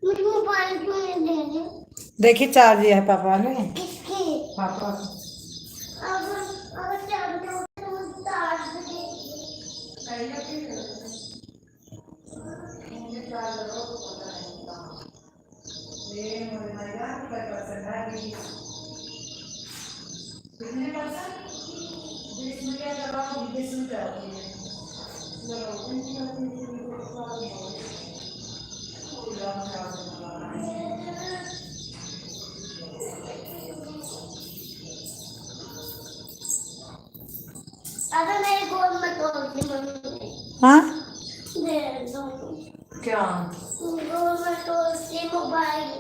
मुझे मोबाइल क्यों नहीं दे रहे? देखिए चार्ज है पापा ने। किसकी? पापा अगर चाबी दो तो मुझे चार्ज भी दे अगर मेरे गोल में तोड़ती मम्मी हाँ दे दो। क्या गोल में तोड़ती मोबाइल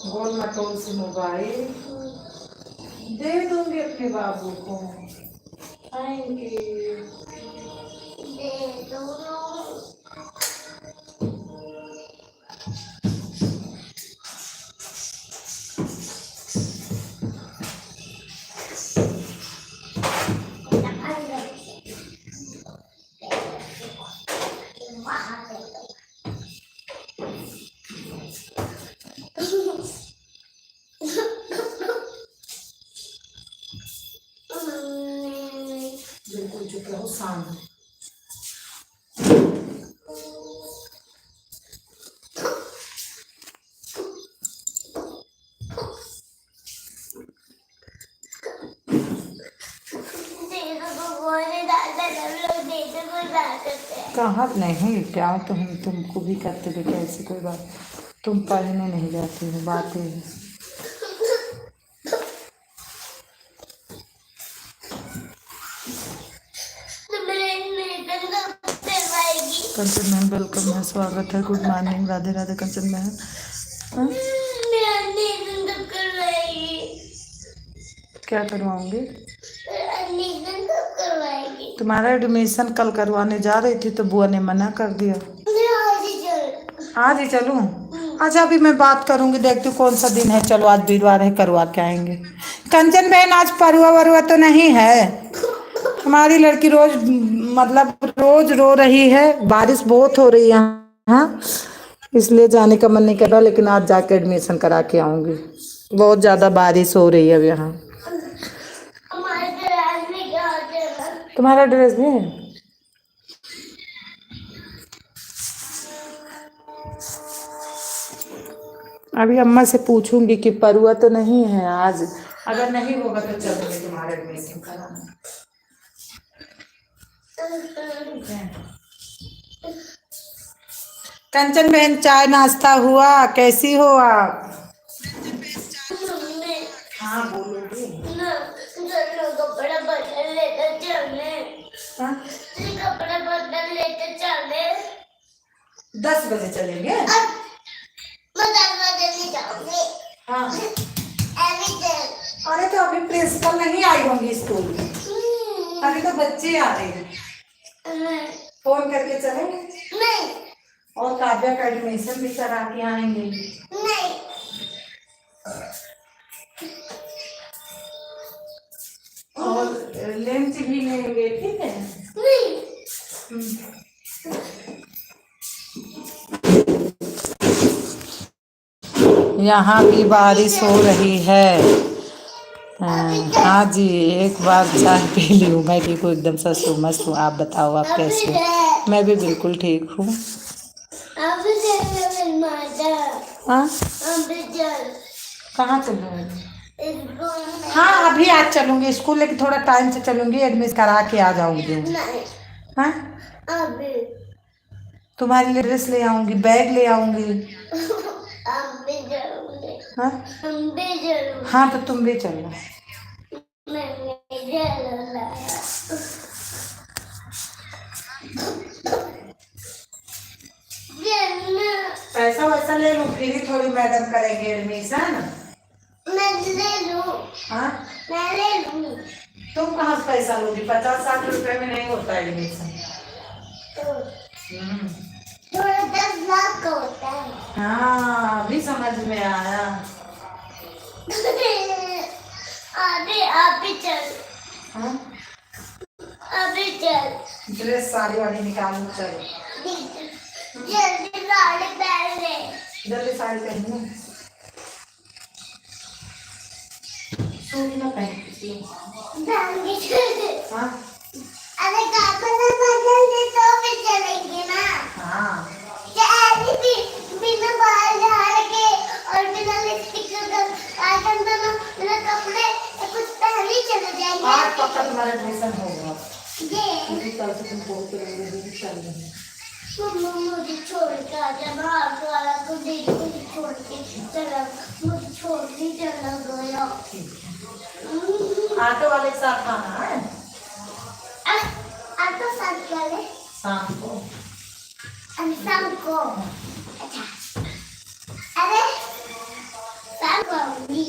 गोल मटोल से मोबाइल दे दूंगी अपने बाबू को। Thank you. दे दो। बिल्कुल चुप रहो शांत। कहाँ नहीं क्या तुमको भी करते बेटा ऐसी कोई बात। तुम पढ़ने नहीं जाती हो बातें हैं। कंचन बहन वेलकम है स्वागत है गुड मॉर्निंग राधे राधे कंचन बहन। हाँ? क्या करवाऊंगी? तुम्हारा एडमिशन कल करवाने जा रही थी तो बुआ ने मना कर दिया। आज ही चलूं? अच्छा अभी मैं बात करूंगी देखती हूँ कौन सा दिन है। चलो आज वीरवार है करवा के आएंगे। कंचन बहन आज परुआ वरुआ तो नहीं है? हमारी लड़की रोज मतलब रोज रो रही है। बारिश बहुत हो रही है यहाँ इसलिए जाने का मन नहीं कर रहा लेकिन आज जाके एडमिशन करा के आऊंगी। बहुत ज़्यादा बारिश हो रही है अब यहाँ। तुम्हारा ड्रेस भी है? अभी अम्मा से पूछूंगी कि परुआ तो नहीं है आज। अगर नहीं होगा तो चलेंगे तुम्हारे एडमिशन कराने। कंचन बहन चाय नाश्ता हुआ? कैसी हो आप? हाँ बोलोगी। कपड़ा बदल लेकर चलने। हाँ? कपड़ा बदल लेकर चलने 10 बजे चलेंगे। मैं 10 बजे नहीं जाऊंगी। हाँ अभी चल। अरे तो अभी प्रिंसिपल नहीं आई होंगी स्कूल में। अभी तो बच्चे आ रहे हैं। फोन करके चलेंगे? नहीं। और काव्या का एडमिशन भी करा के आएंगे। नहीं। और लंच भी लेंगे ठीक है? नहीं। यहाँ भी बारिश हो रही है। हाँ जी एक बार चाय पी ली हूँ। मैं ठीक हूँ एकदम सस्त हूँ मस्त हूँ। आप बताओ आप कैसे हो? मैं भी बिल्कुल ठीक हूँ। हाँ कहाँ चल रहे हैं? हाँ अभी आज चलूंगी स्कूल लेकिन थोड़ा टाइम से चलूंगी एडमिशन करा के आ जाऊंगी। हाँ अभी तुम्हारे लिए ड्रेस ले आऊंगी बैग ले आऊंगी। अभी जरूर। हाँ हम भी जरूर। हाँ तो तुम भी चलो। मैंने जरूर लाया। पैसा वैसा ले लूं फिर ही थोड़ी मैडम करेंगे एडमिशन। मैं ले लूं। हाँ मैं ले लूं। तुम कहाँ से पैसा लोगी? 50-60 रुपए में नहीं होता एडमिशन। थोड़ा 10 लाख का होता है। हाँ अभी समझ में आया। अभी आप ही चल। हाँ अभी चल। ड्रेस साड़ी वाड़ी निकालू चलो। जल्दी साड़ी पहन ले। जल्दी साड़ी पहनना, सूट ना पहन हाँ अरे बदलने तो फिर चलेंगे ना। हाँ बिना बाल झाड़ के और बिना लिपस्टिक बिना कपड़े कुछ पहन ही चले जाएंगे। आज पक्का तुम्हारा एडमिशन होगा। ये क्योंकि कल से तुम बोलते रहोगे दीदी चल रहे हैं। मुझे छोड़ के आ जा, बाहर तो वाला को देख मुझे छोड़ के चला, मुझे छोड़ के चला गया। ऑटो वाले के साथ खाना है ऑटो साथ वाले शाम को। शाम को। अच्छा अरे शाम को आऊंगी।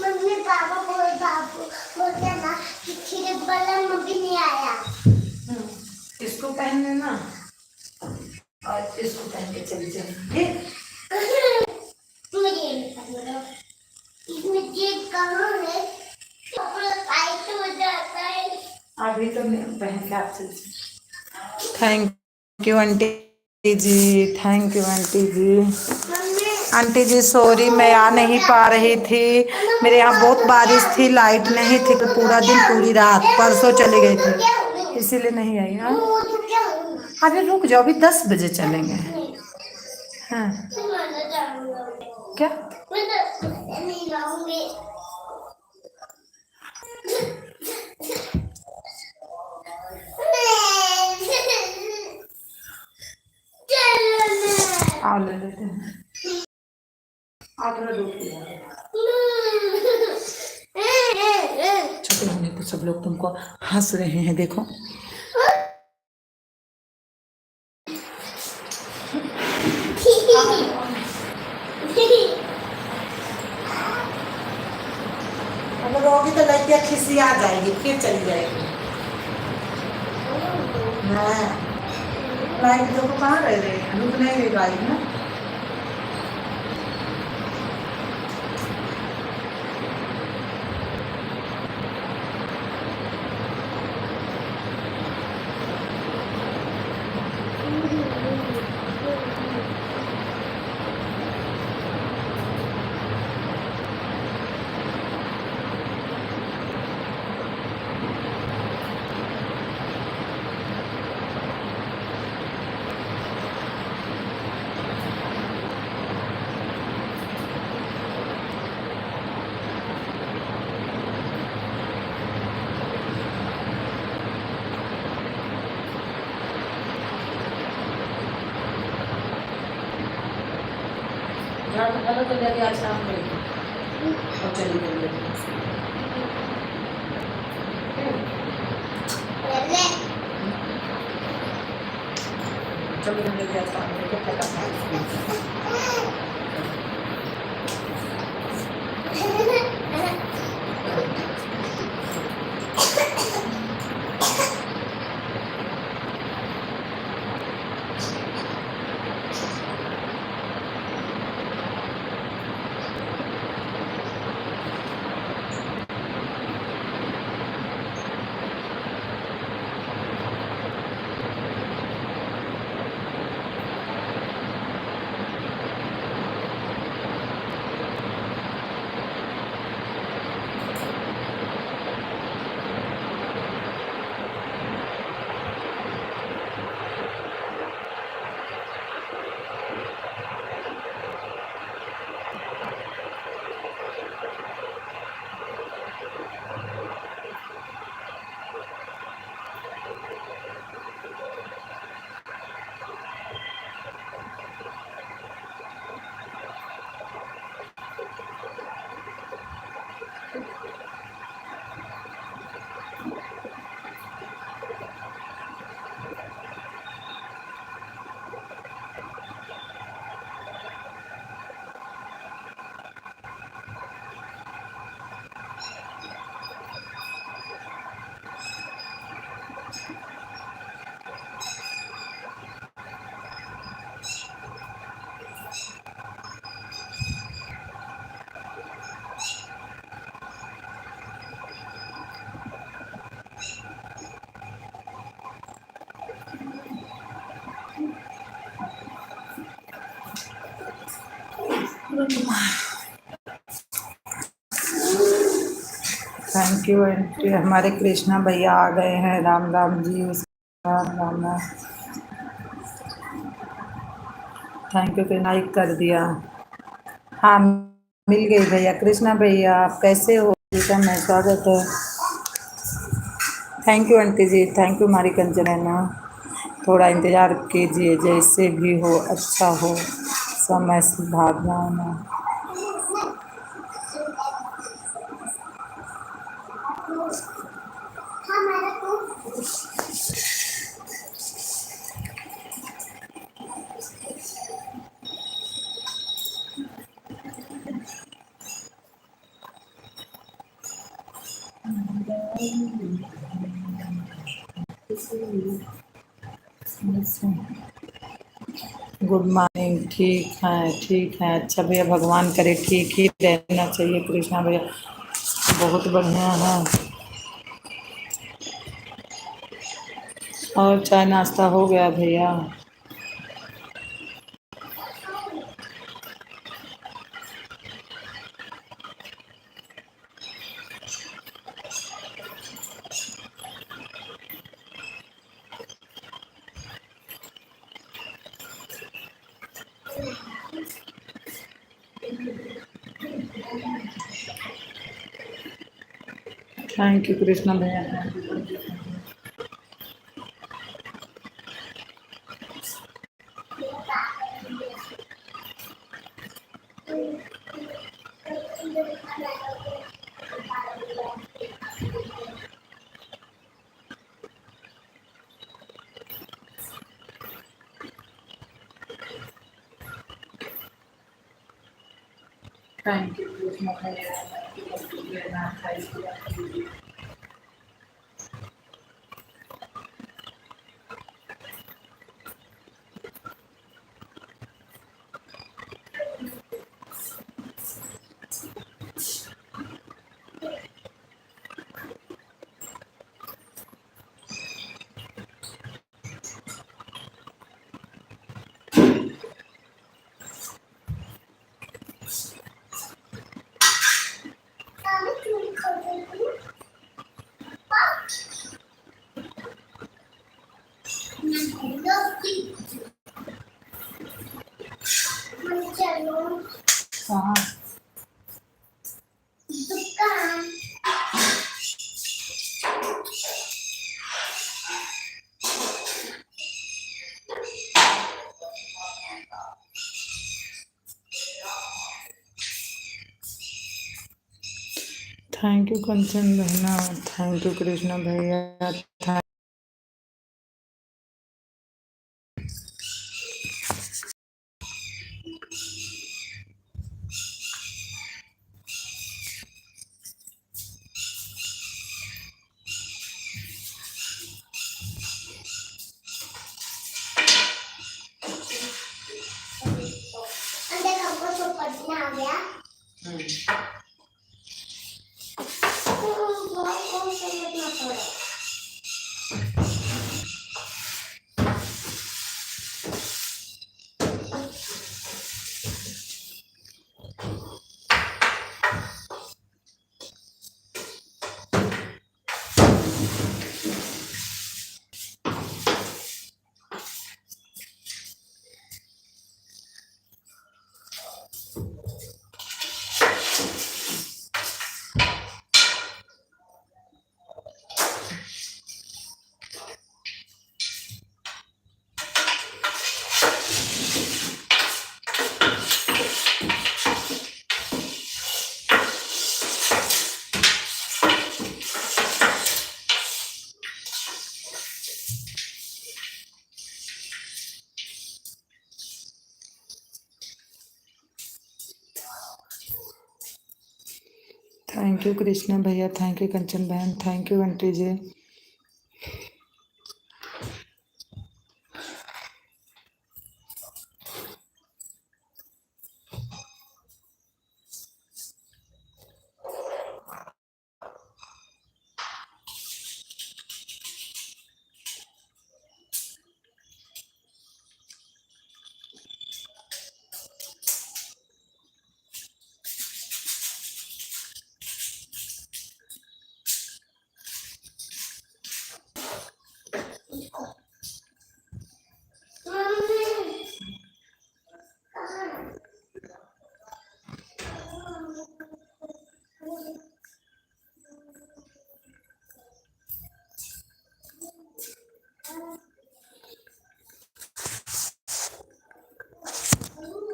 मम्मी पापा बोलते ना कि खीरे वाला मम्मी नहीं आया। इसको पहन लेना और इसको पहन के चली जाएंगे। मुझे नहीं पहनना, इसमें जेब कहाँ है, कपड़ा टाइट हो जाता है। अभी तो नहीं पहन के आप चल। Thank you aunty ji, thank you aunty ji. Mummy aunty ji sorry मैं आ नहीं पा रही थी, मेरे यहाँ बहुत बारिश थी, लाइट नहीं थी तो पूरा दिन पूरी रात परसों चली गई थी इसीलिए नहीं आई। हाँ तो क्या होगा? अभी रुक जाओ, अभी 10 बजे चलेंगे। हाँ मैं जाऊंगा, क्या मैं नहीं जाऊंगी। आओ ले लेते हैं। आप ना दूध पिला छोटे होने पे सब लोग तुमको हंस रहे हैं देखो। अगर रोगी तो लड़कियाँ खिसिया जाएगी फिर चली जाएगी। हाँ लाइट देखो कहाँ रह रही है, रुक नहीं रही गाड़ी ना। हेलो तो जल्दी आज शाम को और चली गई। चलो जल्दी आज शाम को पता थैंक यू आंटी। हमारे कृष्णा भैया आ गए हैं। राम राम जी। राम राम राम। थैंक यू कि लाइक कर दिया। हाँ, मिल गई भैया। कृष्णा भैया आप कैसे हो? वेलकम है, स्वागत है। Thank you aunty ji, thank you हमारी कंचन है ना। थोड़ा इंतज़ार कीजिए, जैसे भी हो अच्छा हो, समय से भागना ना। Good morning. ठीक है। अच्छा भैया, भगवान करे ठीक ही रहना चाहिए कृष्णा भैया। बहुत बढ़िया है। और चाय नाश्ता हो गया भैया? थैंक यू कृष्णा भैया। थैंक यू कृष्णा भैया। हाँ, थैंक यू कंचन बहना। थैंक यू कृष्णा भैया। अंदर हमको चौपट में आ गया। बहुत समझना पड़ा। थैंक यू कृष्णा भैया। थैंक यू कंचन बहन। Thank you aunty ji.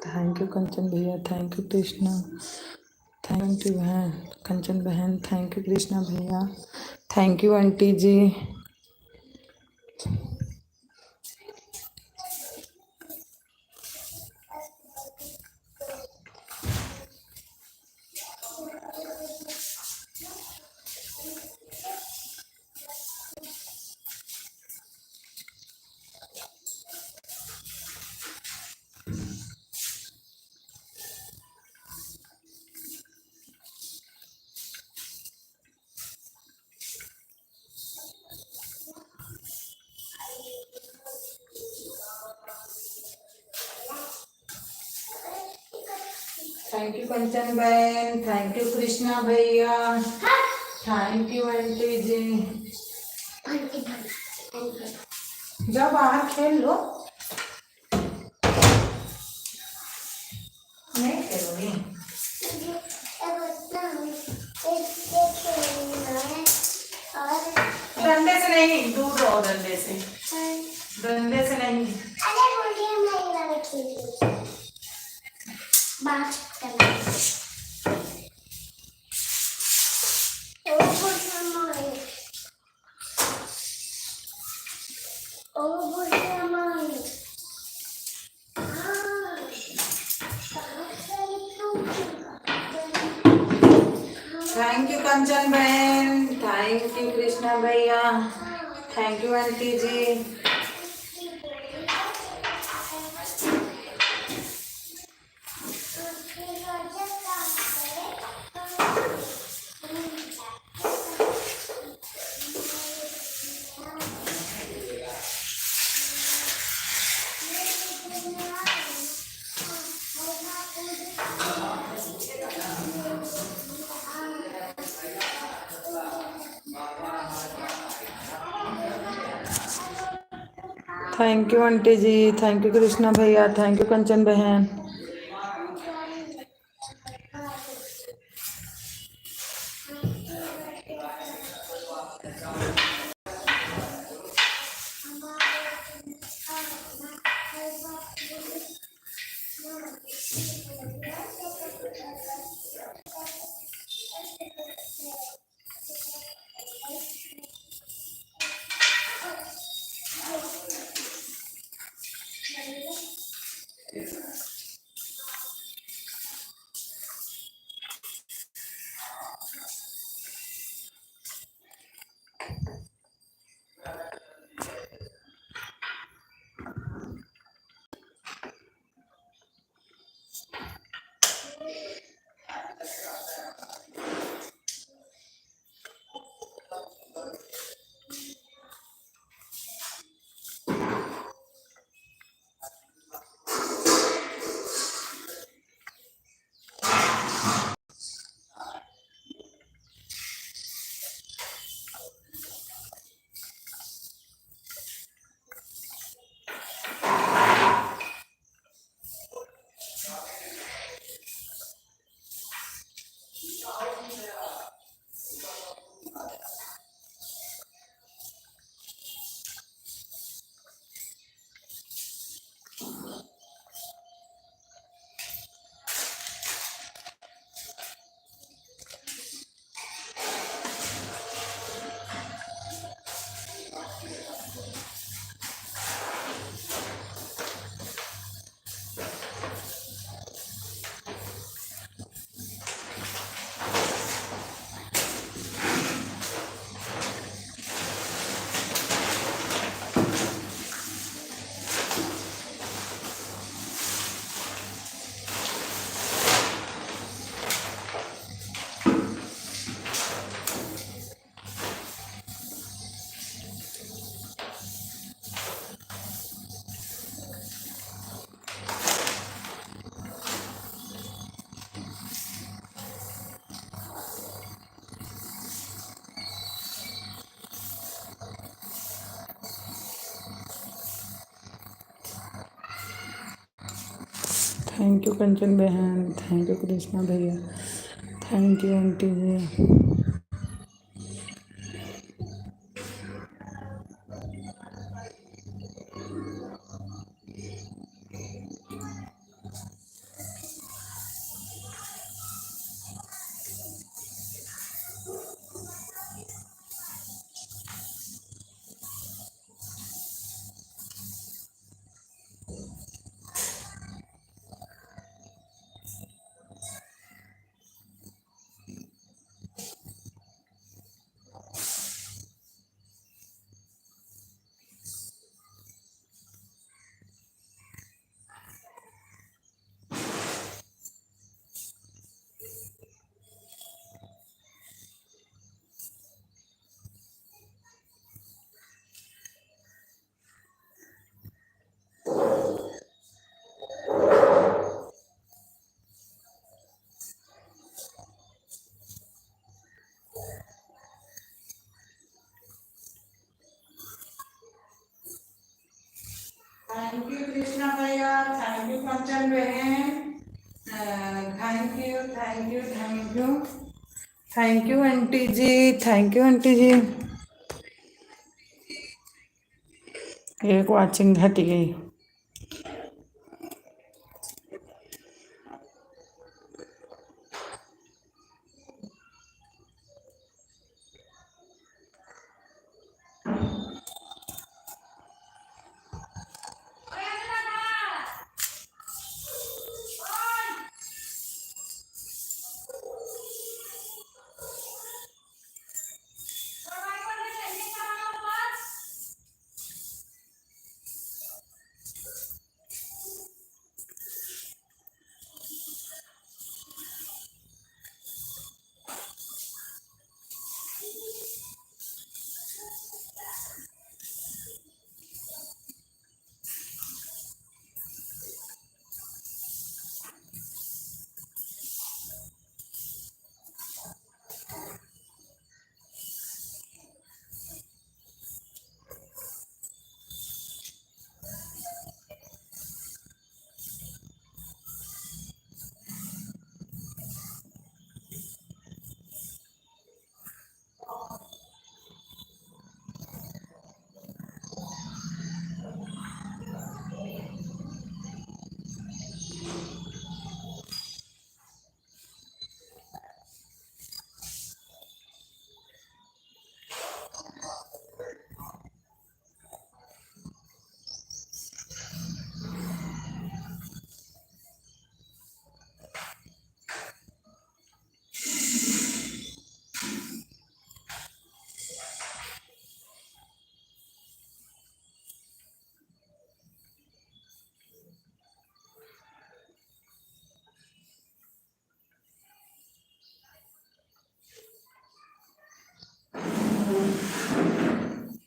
Thank you Kanchan भैया, thank you Krishna, thank you बहन कंचन बहन, थैंक यू कृष्णा भैया, thank you aunty ji. Thank you Kanchan बहन, थैंक यू कृष्णा भैया, थैंक यू आंटी जी। जाओ बाहर खेल लो। नहीं खेलोगी? डंडे से नहीं, दूर रहो डंडे से, डंडे से नहीं। बात करना। थैंक यू कंचन बहन, थैंक यू कृष्णा भैया, thank you aunty ji. Thank you aunty ji, thank you Krishna भैया, थैंक यू कंचन बहन। थैंक यू कंचन बहन, थैंक यू कृष्णा भैया, thank you aunty ji. Kanchan बहन, thank you thank you thank you thank you aunty ji, thank you aunty ji. एक watching घट गई।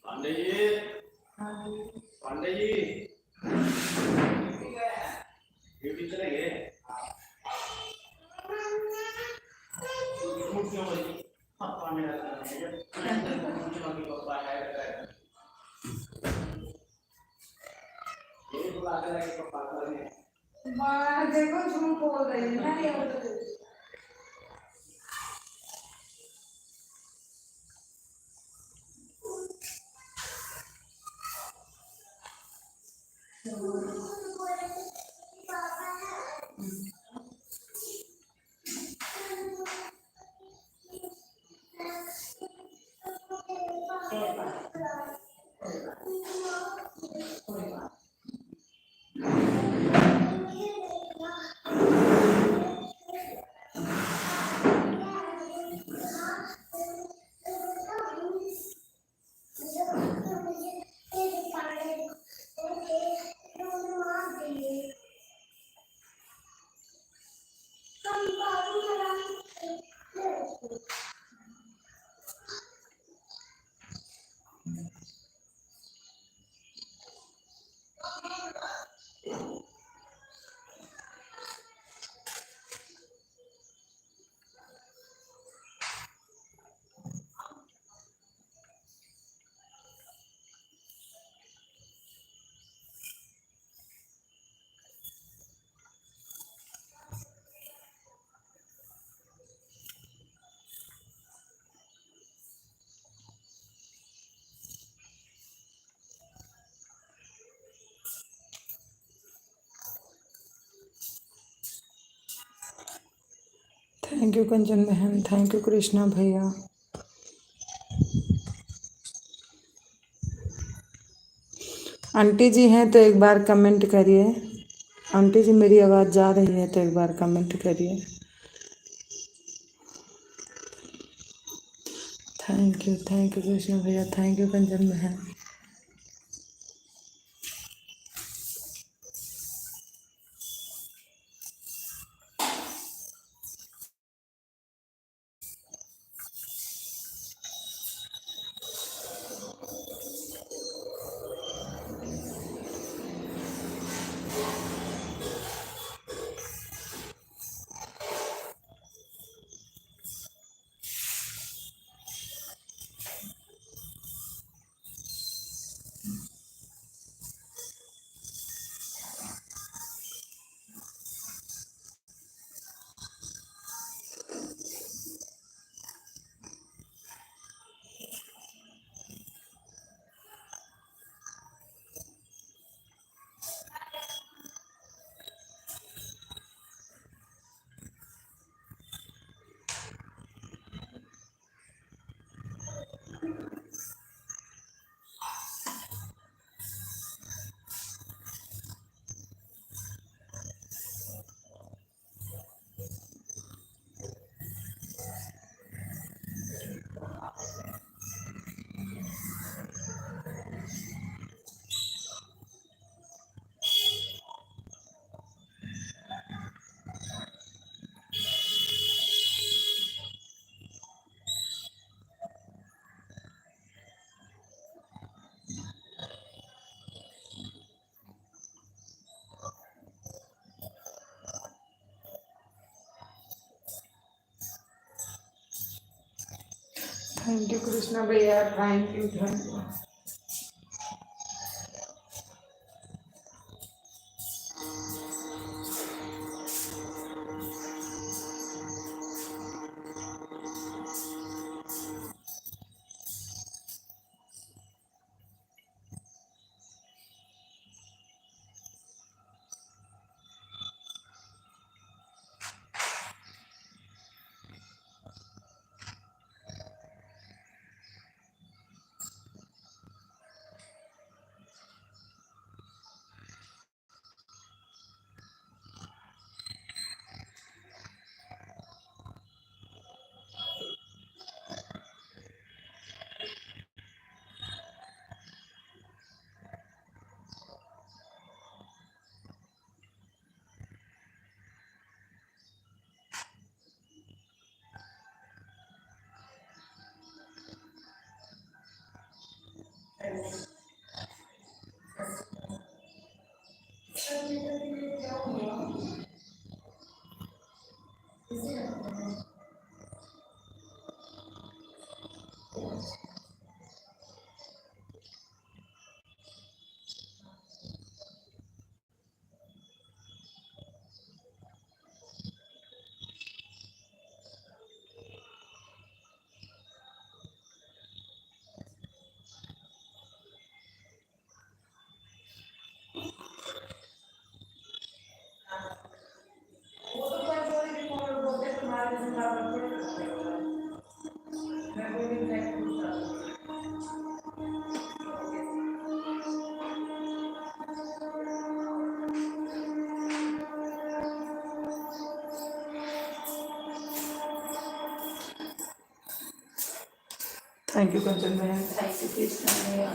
Pandey ji, Pandey ji, duty चले गए। झूठ क्यों बोली? पापा मेरा पापा है ये बुला के लाए पापा करेंगे। देखो झूठ बोल रही है ना ये थैंक यू कंचन बहन, थैंक यू कृष्णा भैया। आंटी जी हैं तो एक बार कमेंट करिए। आंटी जी मेरी आवाज़ जा रही है तो एक बार कमेंट करिए। थैंक यू कृष्णा भैया, थैंक यू कंचन बहन। थैंक यू कृष्णा भैया, thank you, thank you. Thank you Kanchan बहन, थैंक यू कृष्णा भैया।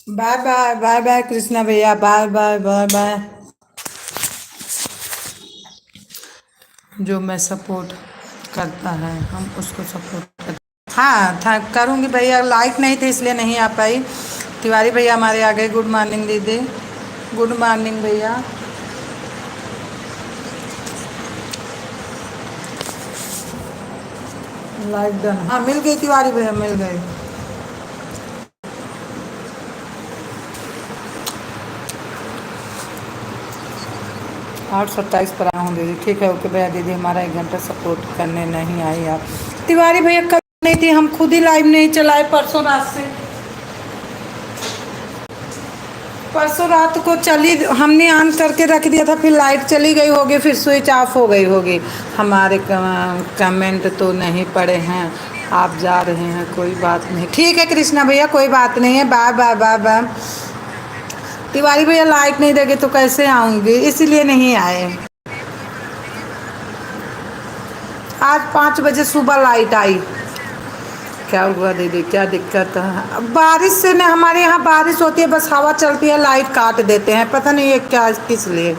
Bye bye, bye bye Krishna भैया, बाय बाय, बाय बाय। जो मैं सपोर्ट करता है हम उसको सपोर्ट करते। हाँ था, करूँगी भैया, लाइक नहीं थे इसलिए नहीं आ पाई। तिवारी भैया हमारे आ गए। गुड मॉर्निंग दीदी, गुड मॉर्निंग भैया। लाइक डन, हाँ मिल गई तिवारी भैया, मिल गई। 8:27 पर आऊँ दीदी, ठीक है, ओके भैया। दीदी हमारा 1 घंटा सपोर्ट करने नहीं आई आप। तिवारी भैया कल नहीं थी, हम खुद ही लाइव नहीं चलाए परसों रात से। परसों रात को चली, हमने ऑन करके रख दिया था, फिर लाइट चली गई होगी, फिर स्विच ऑफ हो गई होगी। हमारे कमेंट तो नहीं पड़े हैं, आप जा रहे हैं, कोई बात नहीं। ठीक है कृष्णा भैया, कोई बात नहीं है। Bye bye bye bye. Tiwari भैया लाइट नहीं देंगे तो कैसे आऊँगी, इसीलिए नहीं आए। आज 5 बजे सुबह लाइट आई। क्या हुआ दीदी, क्या दिक्कत है? बारिश से ना, हमारे यहाँ बारिश होती है, बस हवा चलती है, लाइट काट देते हैं, पता नहीं ये क्या किस लिए।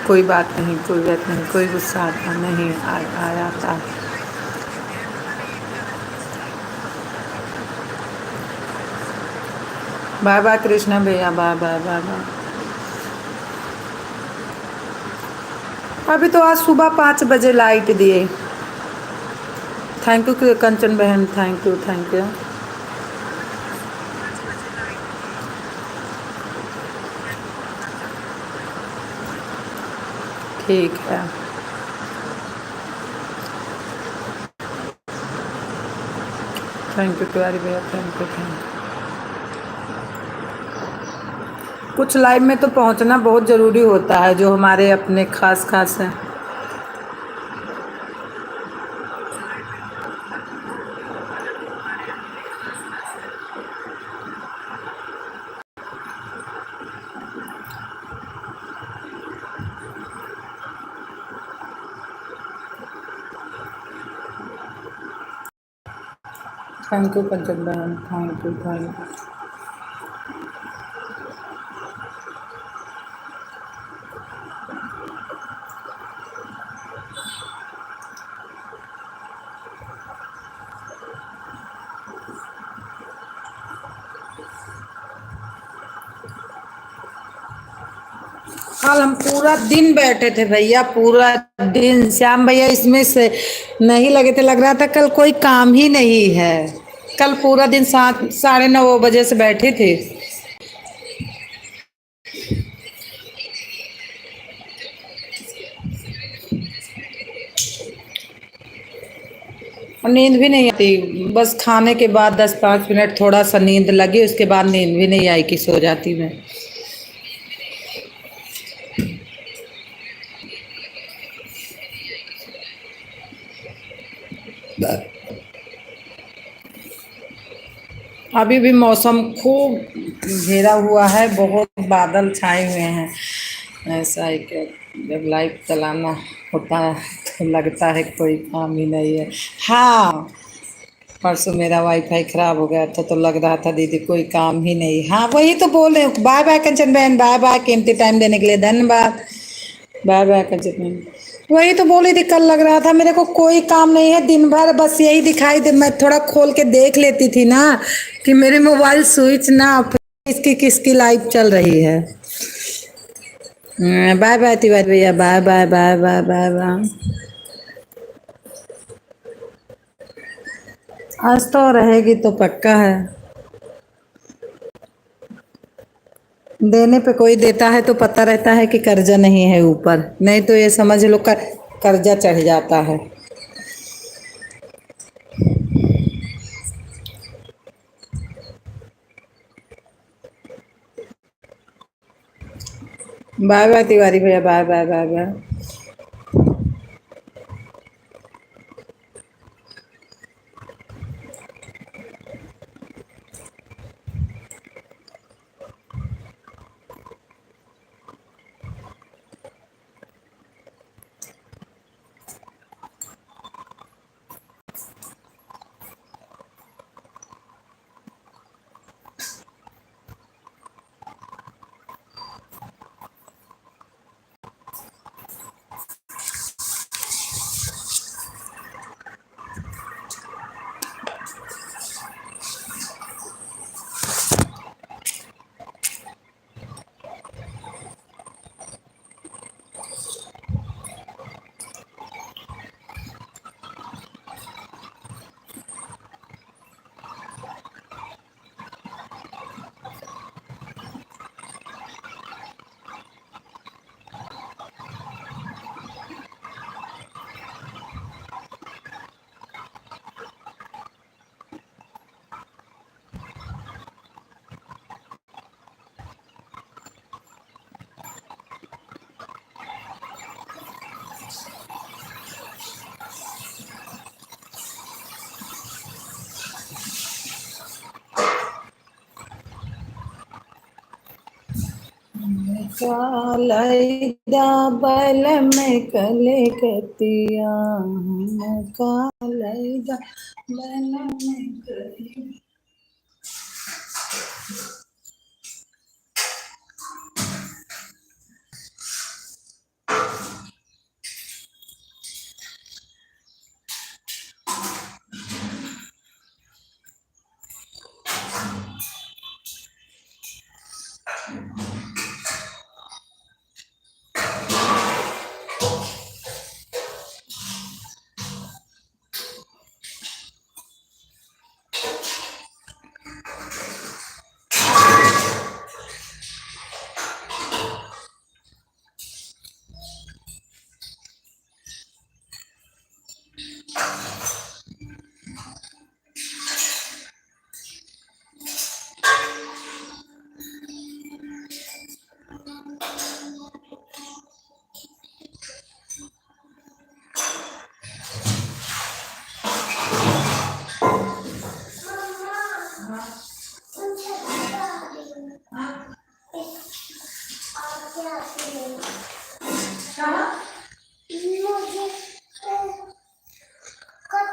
कोई बात नहीं, कोई बात नहीं, कोई गुस्सा आता नहीं, आ जाता। बाय बाय कृष्णा भैया, बाय बाय बाय बाय। अभी तो आज सुबह 5 बजे लाइट दिए। थैंक यू कंचन बहन, थैंक यू थैंक यू। ठीक है। थैंक यू तिवारी भैया, थैंक यू थैंक यू। कुछ लाइव में तो पहुंचना बहुत ज़रूरी होता है, जो हमारे अपने खास खास हैं। थैंक यू कंचन बहन, थैंक यू थैंक यू। कल हम पूरा दिन बैठे थे भैया, पूरा दिन। श्याम भैया इसमें से नहीं लगे थे, लग रहा था कल कोई काम ही नहीं है। कल पूरा दिन 7, 9:30 बजे से बैठे थे। और नींद भी नहीं आती, बस खाने के बाद 10-5 मिनट थोड़ा सा नींद लगी, उसके बाद नींद भी नहीं आई कि सो जाती मैं। अभी भी मौसम खूब घेरा हुआ है, बहुत बादल छाए हुए हैं। ऐसा है कि जब लाइट चलाना होता है तो लगता है कोई काम ही नहीं है। हाँ, परसों मेरा वाईफाई खराब हो गया था तो लग रहा था दीदी कोई काम ही नहीं। हाँ वही तो बोल रहे। बाय बाय कंचन बहन, बाय बाय, कीमती टाइम देने के लिए धन्यवाद। बाय बाय कंचन बहन। वही तो बोली थी, कल लग रहा था मेरे को कोई काम नहीं है, दिन भर बस यही दिखाई दे। मैं थोड़ा खोल के देख लेती थी ना कि मेरे मोबाइल स्विच ना ऑफ, इसकी किसकी लाइव चल रही है। बाय बाय तिवारी भैया, bye bye bye bye bye bye. आज तो रहेगी तो पक्का है। देने पे कोई देता है तो पता रहता है कि कर्जा नहीं है ऊपर, नहीं तो ये समझ लो कर्जा चढ़ जाता है। बाय बाय तिवारी भैया, बाय बाय बाय बाय। कालैदा बल में कले कतिया कालैदा बल में कले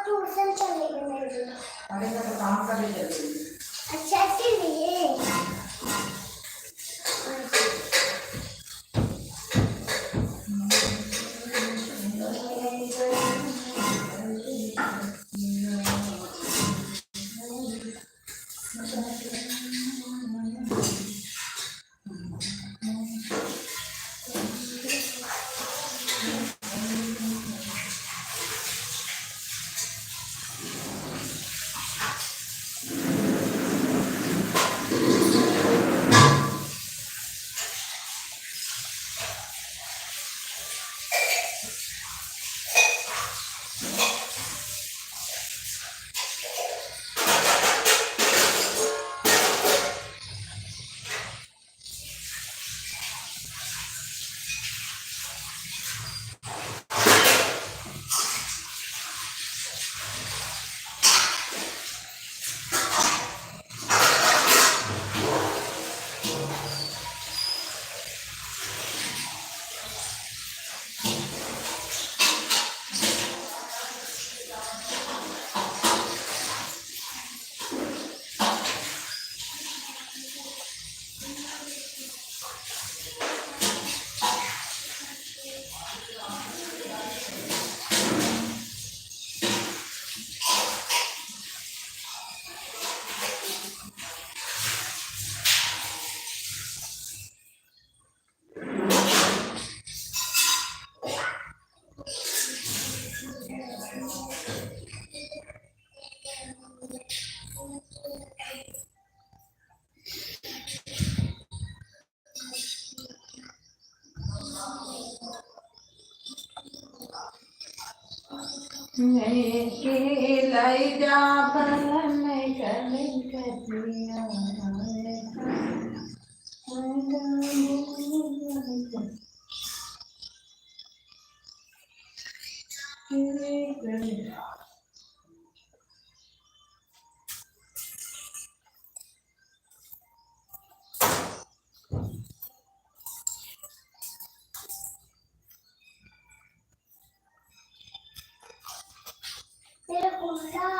ट्यूशन चलेगी मेरी। अरे मैं तो काम करने चल रही हूँ। अच्छा इसीलिए लैदा बल में कले कतिया मेरा गुल्ला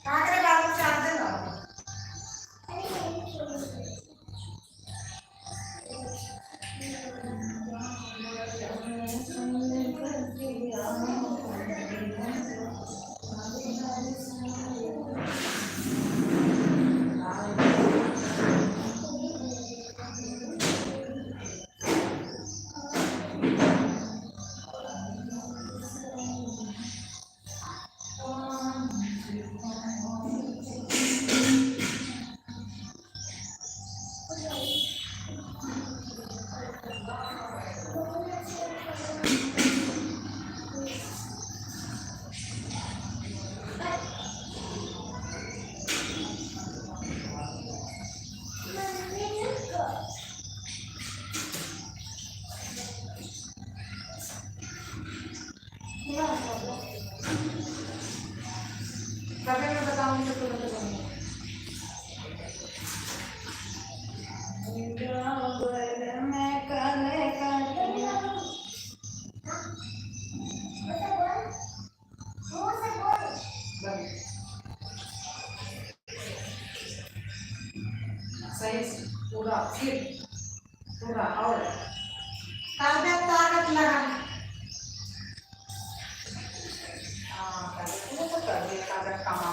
काकरे बाबू चाहते ना सही पूरा फिर पूरा और ताकत लगा। हाँ तो कर दे ताकत कमा।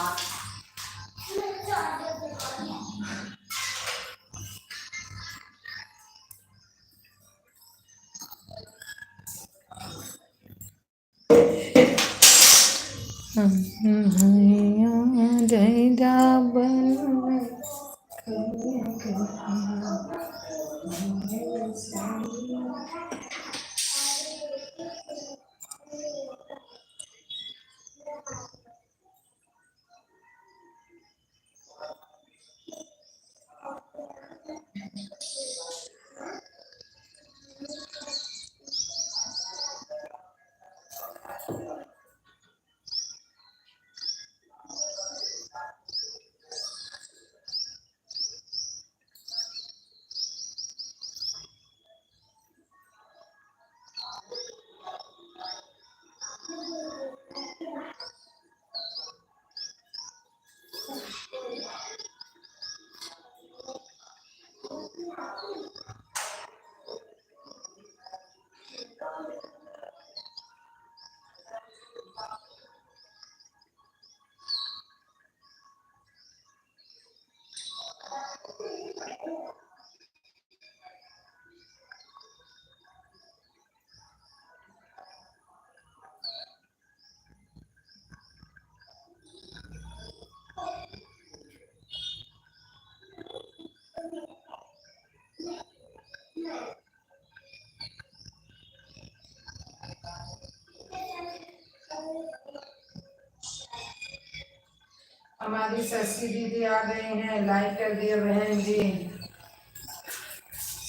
हमारी शशि दीदी आ गई हैं, लाइक कर दिए बहन जी।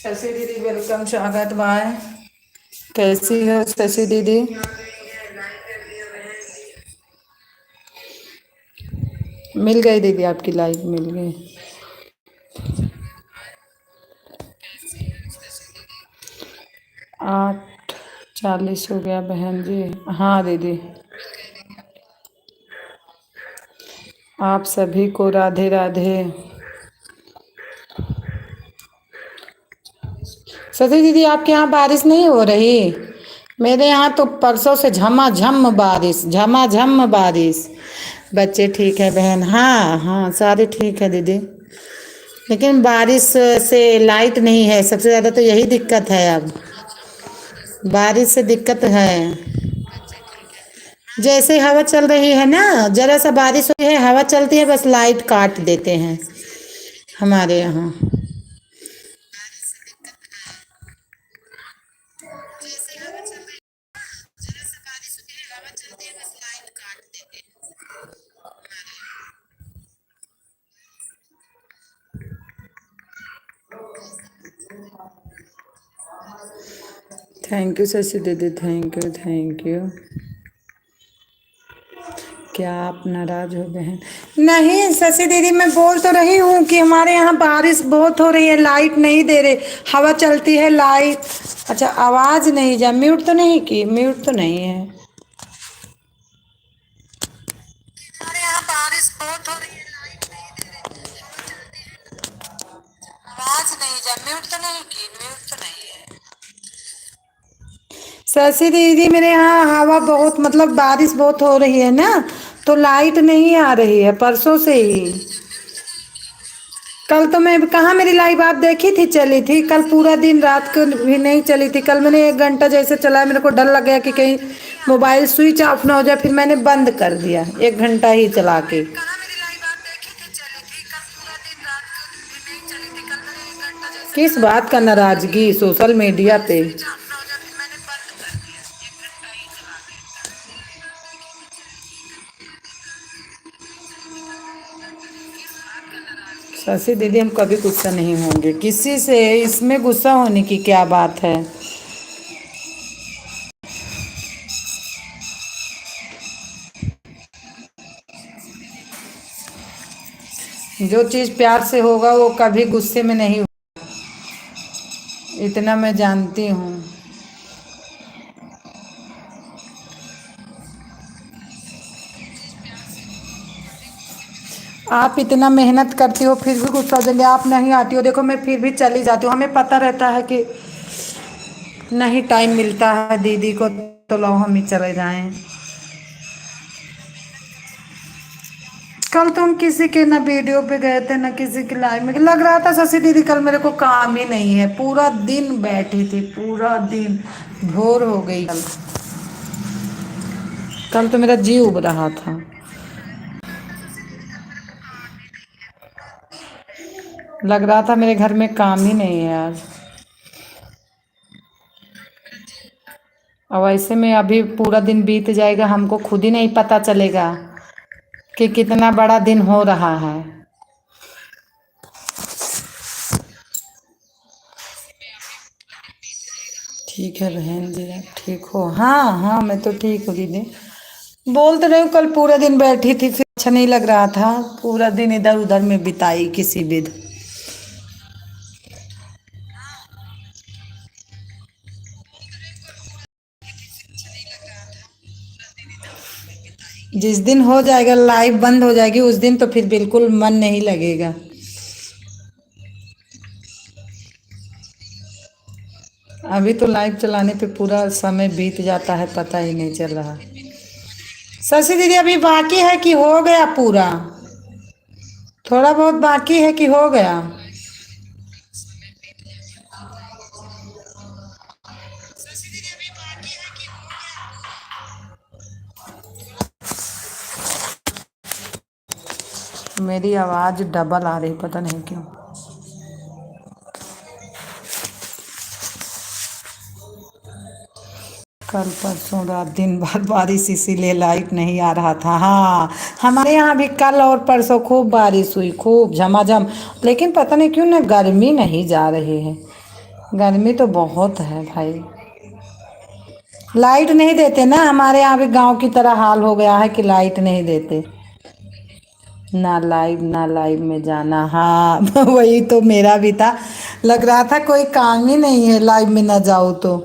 शशि दीदी वेलकम, स्वागत बाय। कैसी हो शशि दीदी? मिल गई दीदी, आपकी लाइक मिल गई। 8:40 हो गया बहन जी। हाँ दीदी, आप सभी को राधे राधे। सती दीदी आपके यहाँ बारिश नहीं हो रही? मेरे यहाँ तो परसों से झमाझम बारिश, झमाझम बारिश। बच्चे ठीक है बहन? हाँ हाँ सारे ठीक है दीदी, लेकिन बारिश से लाइट नहीं है, सबसे ज़्यादा तो यही दिक्कत है। अब बारिश से दिक्कत है। जैसे हवा चल रही है ना, जरा सा बारिश हुई है, हवा चलती है, बस लाइट काट देते हैं हमारे यहाँ। थैंक यू शशि दीदी, थैंक यू थैंक यू। क्या आप नाराज हो बहन? नहीं शशि दीदी, मैं बोल तो रही हूँ कि हमारे यहाँ बारिश बहुत हो रही है, लाइट नहीं दे रहे, हवा चलती है लाइट। अच्छा आवाज़ नहीं जा, म्यूट तो नहीं की? म्यूट तो नहीं है। हमारे यहाँ बारिश बहुत हो रही है, लाइट नहीं दे रहे, आवाज़ नहीं जा, म्यूट तो नहीं की? म्यूट तो नहीं है। शशि दीदी मेरे यहाँ हवा बहुत, मतलब बारिश बहुत हो रही है ना, तो लाइट नहीं आ रही है परसों से ही। कल तो मैं कहाँ, मेरी लाइव आप देखी थी, चली थी कल पूरा दिन, रात को भी नहीं चली थी। कल मैंने 1 घंटा जैसे चलाया, मेरे को डर लग गया कि कहीं मोबाइल स्विच ऑफ ना हो जाए, फिर मैंने बंद कर दिया 1 घंटा ही चला के। किस बात का नाराजगी सोशल मीडिया पे? शशि दीदी हम कभी गुस्सा नहीं होंगे किसी से, इसमें गुस्सा होने की क्या बात है? जो चीज़ प्यार से होगा वो कभी गुस्से में नहीं होगा, इतना मैं जानती हूँ। आप इतना मेहनत करती हो फिर भी गुस्सा हो जाएंगे, आप नहीं आती हो, देखो मैं फिर भी चली जाती हूँ, हमें पता रहता है कि नहीं टाइम मिलता है दीदी को, तो लो हम ही चले जाएं। कल तो हम किसी के ना वीडियो पे गए थे ना किसी के लाइव में, लग रहा था शशि दीदी कल मेरे को काम ही नहीं है, पूरा दिन बैठी थी, पूरा दिन भोर हो गई कल। कल तो मेरा जी उब रहा था। लग रहा था मेरे घर में काम ही नहीं है आज। और ऐसे में अभी पूरा दिन बीत जाएगा, हमको खुद ही नहीं पता चलेगा कि कितना बड़ा दिन हो रहा है। ठीक है बहन जी, आप ठीक हो? हाँ हाँ मैं तो ठीक हूँ दीदी। बोल तो रही हूँ कल पूरा दिन बैठी थी, फिर अच्छा नहीं लग रहा था, पूरा दिन इधर उधर में बिताई किसी विध। जिस दिन हो जाएगा लाइव बंद हो जाएगी उस दिन तो फिर बिल्कुल मन नहीं लगेगा। अभी तो लाइव चलाने पे पूरा समय बीत जाता है, पता ही नहीं चल रहा। शशि दीदी अभी बाकी है कि हो गया पूरा? थोड़ा बहुत बाकी है कि हो गया? मेरी आवाज़ डबल आ रही, पता नहीं क्यों। कल परसों रात दिन भर बारिश, इसीलिए लाइट नहीं आ रहा था। हाँ हमारे यहाँ भी कल और परसों खूब बारिश हुई, खूब झमाझम, लेकिन पता नहीं क्यों ना गर्मी नहीं जा रही है। गर्मी तो बहुत है भाई। लाइट नहीं देते ना, हमारे यहाँ भी गांव की तरह हाल हो गया है कि लाइट नहीं देते। ना लाइव में जाना, हाँ वही तो मेरा भी था, लग रहा था कोई काम ही नहीं है लाइव में ना जाओ तो।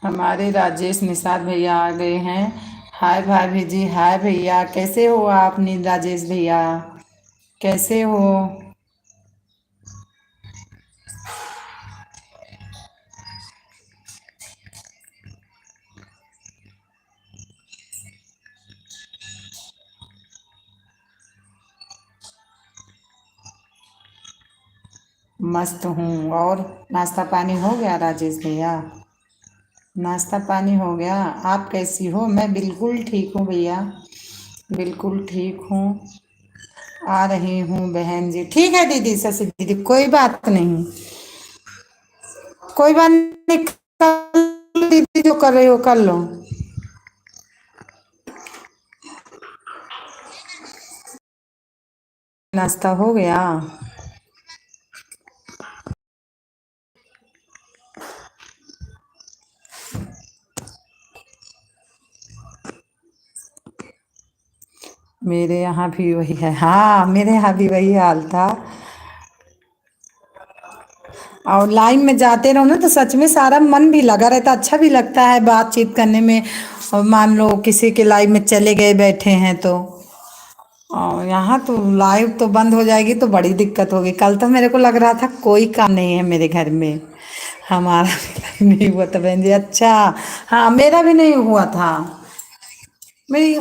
हमारे राजेश निषाद भैया आ गए हैं। हाय भाभी जी, हाय भैया, कैसे हो आप? राजेश भैया कैसे हो? मस्त हूँ। और नाश्ता पानी हो गया राजेश भैया? नाश्ता पानी हो गया। आप कैसी हो? मैं बिल्कुल ठीक हूँ भैया, बिल्कुल ठीक हूँ। आ रही हूँ बहन जी। ठीक है दीदी, शशि दीदी कोई बात नहीं, कोई बात नहीं, कल दीदी जो कर रही हो कर लो। नाश्ता हो गया? मेरे यहाँ भी वही है, हाँ मेरे यहाँ भी वही हाल था। और लाइन में जाते रहो ना तो सच में सारा मन भी लगा रहता, अच्छा भी लगता है बातचीत करने में। और मान लो किसी के लाइव में चले गए बैठे हैं तो, और यहाँ तो लाइव तो बंद हो जाएगी तो बड़ी दिक्कत होगी। कल तो मेरे को लग रहा था कोई काम नहीं है मेरे घर में, हमारा भी लाइव नहीं हुआ था बहन जी। अच्छा हाँ मेरा भी नहीं हुआ था। मेरी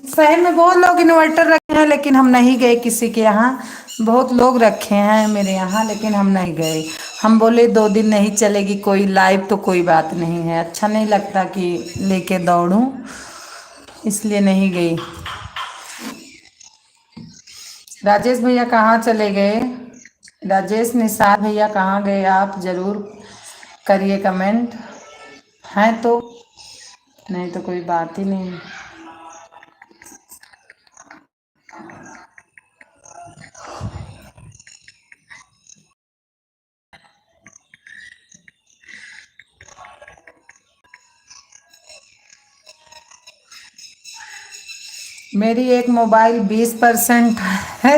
शहर में बहुत लोग इन्वर्टर रखे हैं लेकिन हम नहीं गए किसी के यहाँ, बहुत लोग रखे हैं मेरे यहाँ लेकिन हम नहीं गए। हम बोले 2 दिन नहीं चलेगी कोई लाइव तो कोई बात नहीं है, अच्छा नहीं लगता कि लेके दौड़ूं, इसलिए नहीं गई। राजेश भैया कहाँ चले गए? राजेश निषाद भैया कहाँ गए? आप ज़रूर करिए कमेंट, हैं तो, नहीं तो कोई बात ही नहीं। मेरी एक मोबाइल 20% है,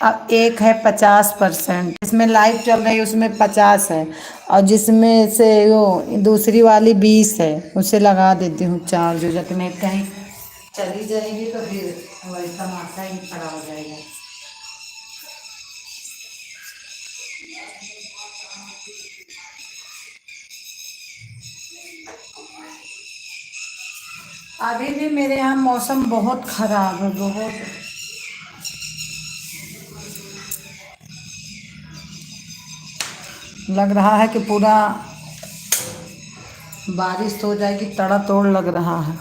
अब एक है 50%। इसमें लाइट चल रही है उसमें 50 है, और जिसमें से वो दूसरी वाली 20 है, उसे लगा देती हूँ चार्ज हो जाती। मैं कहीं चली जाएगी तो फिर वही तमाशा ही खड़ा हो जाएगा। अभी भी मेरे यहाँ मौसम बहुत खराब है, बहुत। लग रहा है कि पूरा बारिश हो जाएगी, तड़ातोड़ लग रहा है।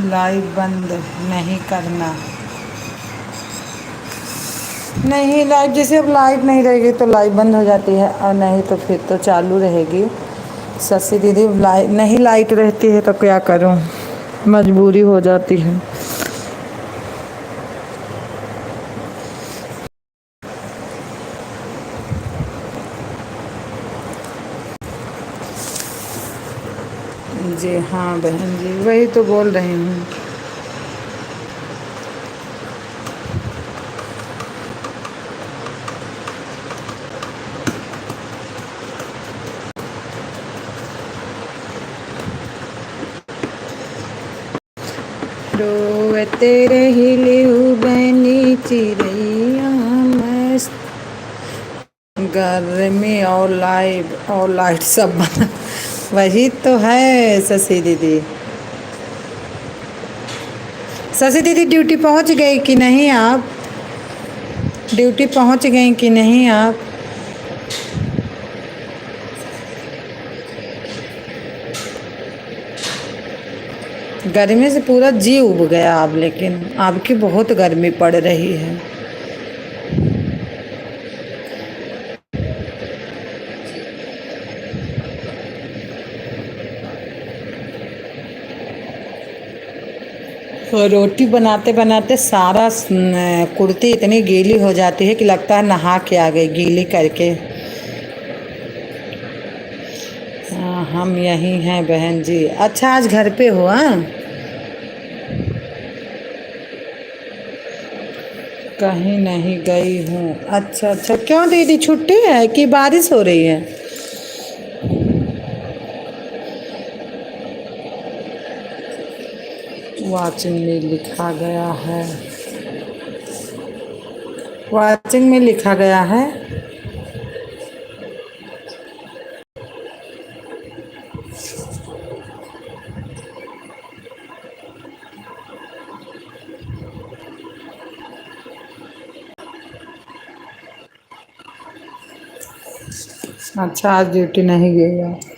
लाइट बंद नहीं करना। नहीं, लाइट जैसे अब लाइट नहीं रहेगी तो लाइट बंद हो जाती है, और नहीं तो फिर तो चालू रहेगी। शशि दीदी, लाइट नहीं, लाइट रहती है तो क्या करूं, मजबूरी हो जाती है। जी हाँ बहन जी, वही तो बोल रही हूँ। रोवे तेरे हिलियू बनी चिड़ैया मस्त, गर्मी और लाइट सब बना। वही तो है शशि दीदी। शशि दीदी ड्यूटी पहुंच गई कि नहीं आप? ड्यूटी पहुंच गई कि नहीं आप? गर्मी से पूरा जी उब गया अब, लेकिन आपकी बहुत गर्मी पड़ रही है। और रोटी बनाते बनाते सारा कुर्ती इतनी गीली हो जाती है कि लगता है नहा के आ गई गीली करके। हाँ, हम यहीं हैं बहन जी। अच्छा, आज घर पे हो? हाँ, कहीं नहीं गई हूँ। अच्छा अच्छा, क्यों दीदी, छुट्टी है कि बारिश हो रही है? वाचिंग में लिखा गया है, वाचिंग में लिखा गया है। अच्छा, आज ड्यूटी नहीं गई है।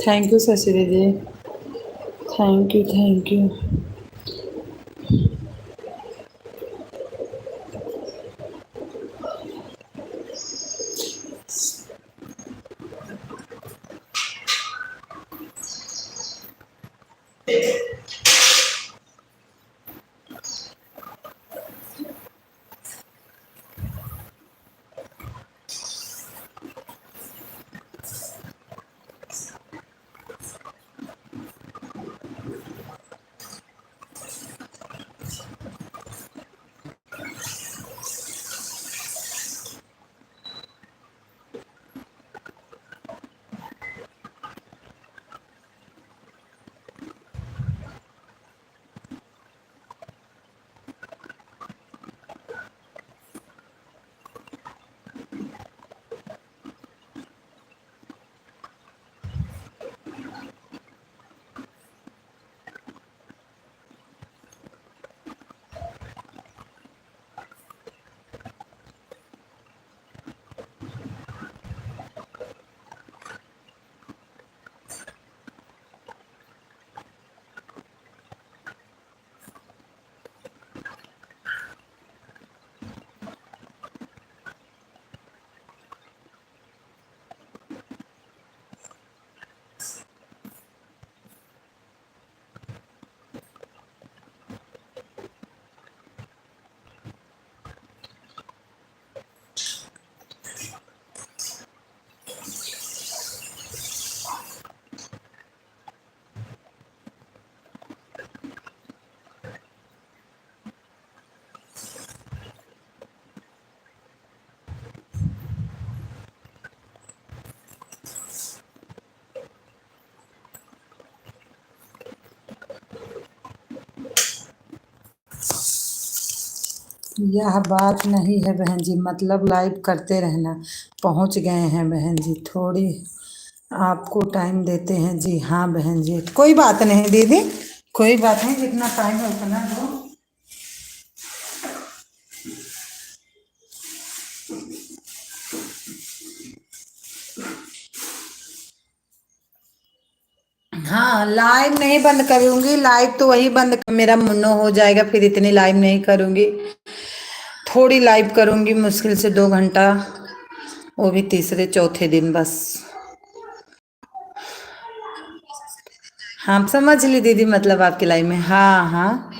थैंक यू शशि दीदी, थैंक यू थैंक यू। यह बात नहीं है बहन जी, मतलब लाइव करते रहना। पहुंच गए हैं बहन जी, थोड़ी आपको टाइम देते हैं जी। हाँ बहन जी, कोई बात नहीं दीदी, कोई बात नहीं, जितना टाइम है उतना दो। हाँ लाइव नहीं बंद करूंगी, लाइव तो वही बंद, मेरा मुन्नो हो जाएगा, फिर इतनी लाइव नहीं करूंगी। थोड़ी लाइव करूंगी, मुश्किल से 2 घंटा, वो भी तीसरे चौथे दिन बस। हाँ समझ ली दीदी, मतलब आपकी लाइव में, हाँ हाँ।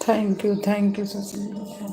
थैंक यू शशि दीदी।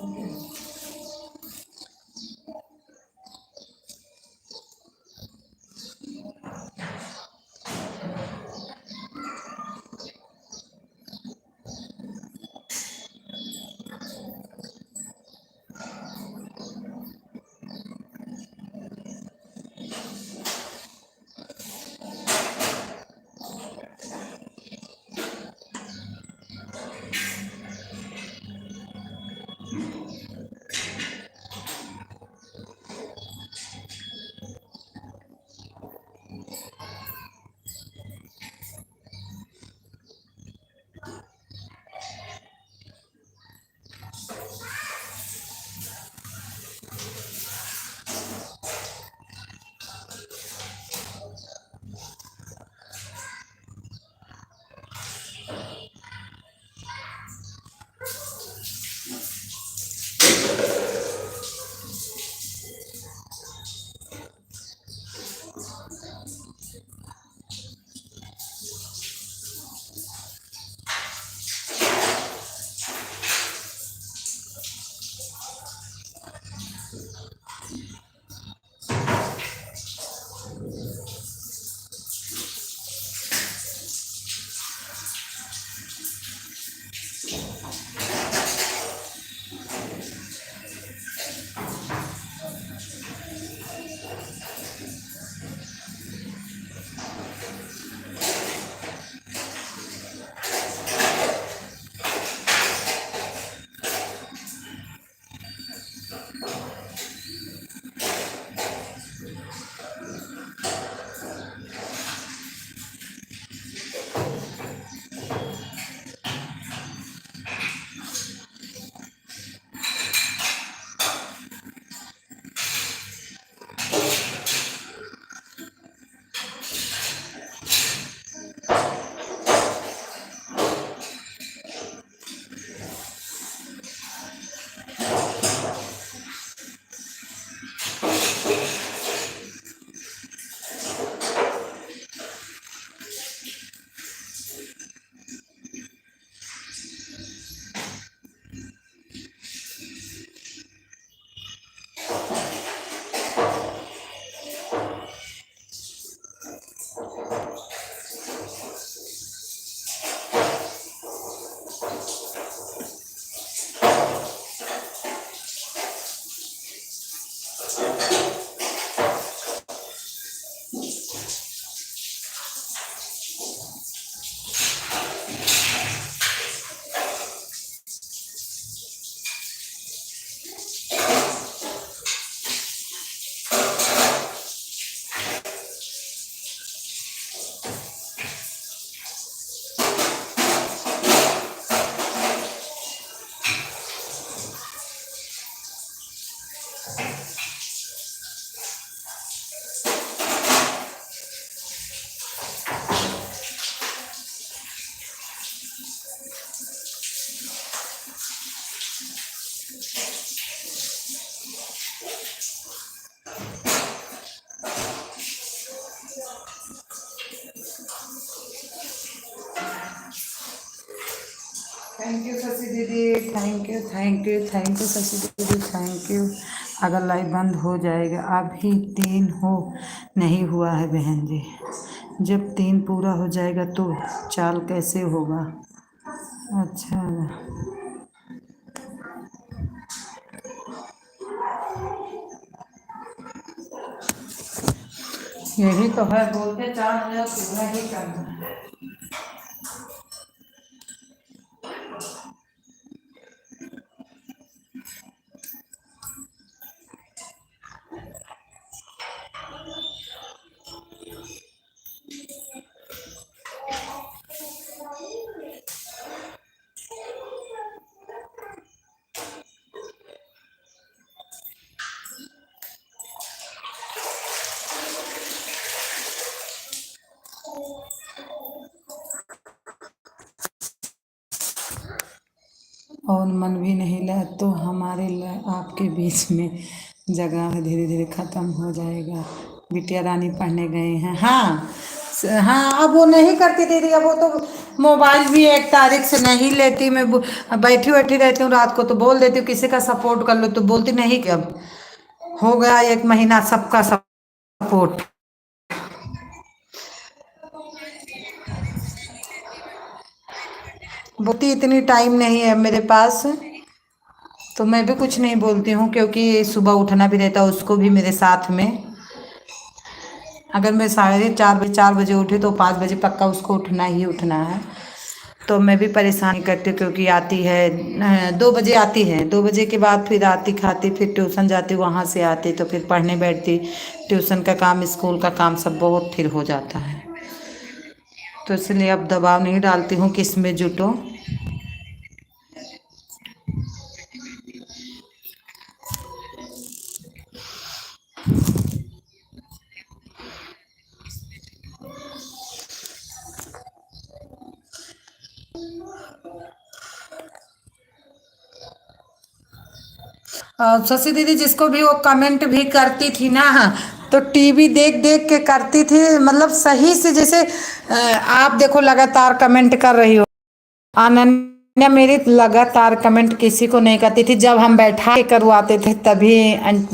थैंक यू शशि दीदी, थैंक यू शशि दीदी, थैंक यू। अगर लाइव बंद हो जाएगा, अभी 3 हो नहीं हुआ है बहन जी। जब 3 पूरा हो जाएगा तो चाल कैसे होगा। अच्छा, यही तो है, बोलते 4 मिनट पूरा ही करना है। और मन भी नहीं लगा तो हमारे आपके बीच में जगह धीरे धीरे ख़त्म हो जाएगा। बिटिया रानी पढ़ने गए हैं। हाँ, हाँ अब वो नहीं करती दीदी, अब वो तो मोबाइल भी 1 तारीख से नहीं लेती। मैं बैठी बैठी रहती हूँ रात को तो बोल देती हूँ किसी का सपोर्ट कर लो, तो बोलती नहीं कि अब हो गया 1 महीना सबका सपोर्ट। बोलती इतनी टाइम नहीं है मेरे पास, तो मैं भी कुछ नहीं बोलती हूँ क्योंकि सुबह उठना भी रहता है उसको भी मेरे साथ में। अगर मैं 4:30 4 बजे उठी तो 5 बजे पक्का उसको उठना ही उठना है। तो मैं भी परेशान करती हूँ क्योंकि आती है 2 बजे आती है, 2 बजे के बाद फिर आती खाती फिर ट्यूशन जाती, वहाँ से आती तो फिर पढ़ने बैठती। ट्यूशन का काम स्कूल का काम सब बहुत फिर हो जाता है, तो इसलिए अब दबाव नहीं डालती हूँ कि इसमें जुटो। शशि दीदी जिसको भी वो कमेंट भी करती थी ना, तो टीवी देख देख के करती थी, मतलब सही से। जैसे आप देखो लगातार कमेंट कर रही हो, अनन्या मेरी लगातार कमेंट किसी को नहीं करती थी। जब हम बैठा के करवाते थे तभी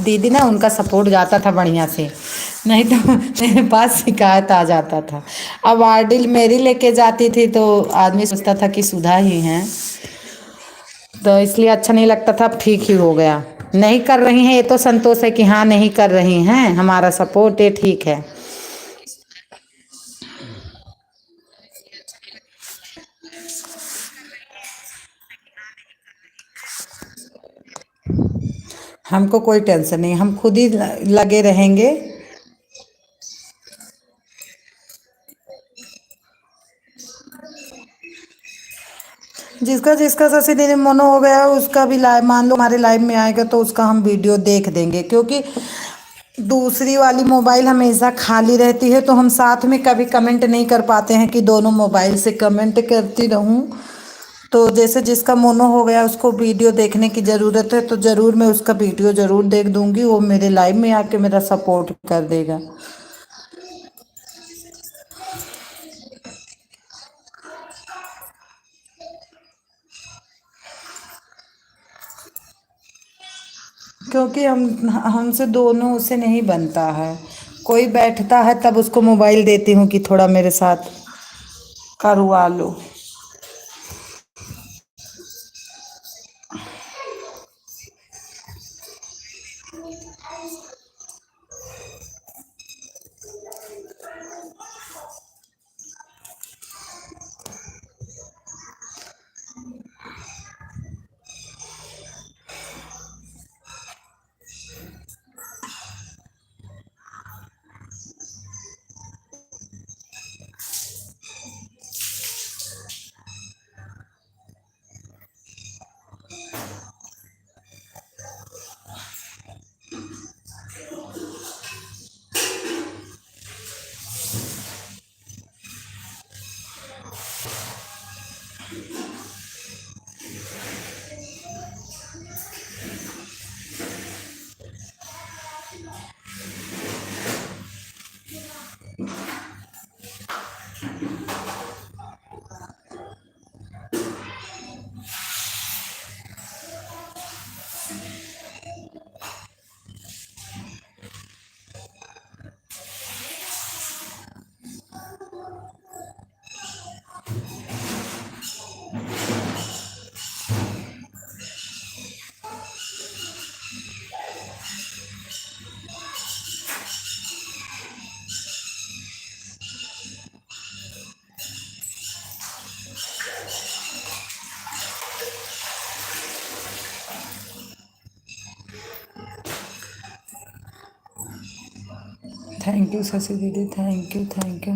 दीदी ना उनका सपोर्ट जाता था बढ़िया से, नहीं तो मेरे पास शिकायत आ जाता था। अब आर्डिल मेरी लेके जाती थी तो आदमी सोचता था कि सुधा ही हैं, तो इसलिए अच्छा नहीं लगता था। अब ठीक ही हो गया, नहीं कर रही हैं ये तो संतोष है कि हाँ नहीं कर रही हैं, हमारा सपोर्ट ये ठीक है। हमको कोई टेंशन नहीं, हम खुद ही लगे रहेंगे। जिसका जिसका शशि दीदी मनो हो गया है उसका भी लाइव, मान लो हमारे लाइव में आएगा तो उसका हम वीडियो देख देंगे, क्योंकि दूसरी वाली मोबाइल हमेशा खाली रहती है तो हम साथ में कभी कमेंट नहीं कर पाते हैं कि दोनों मोबाइल से कमेंट करती रहूं। तो जैसे जिसका मोनो हो गया उसको वीडियो देखने की ज़रूरत है तो ज़रूर मैं उसका वीडियो ज़रूर देख दूंगी, वो मेरे लाइव में आके मेरा सपोर्ट कर देगा। क्योंकि हमसे दोनों से नहीं बनता है, कोई बैठता है तब उसको मोबाइल देती हूँ कि थोड़ा मेरे साथ करवा लो। थैंक यू शशि दीदी, थैंक यू थैंक यू।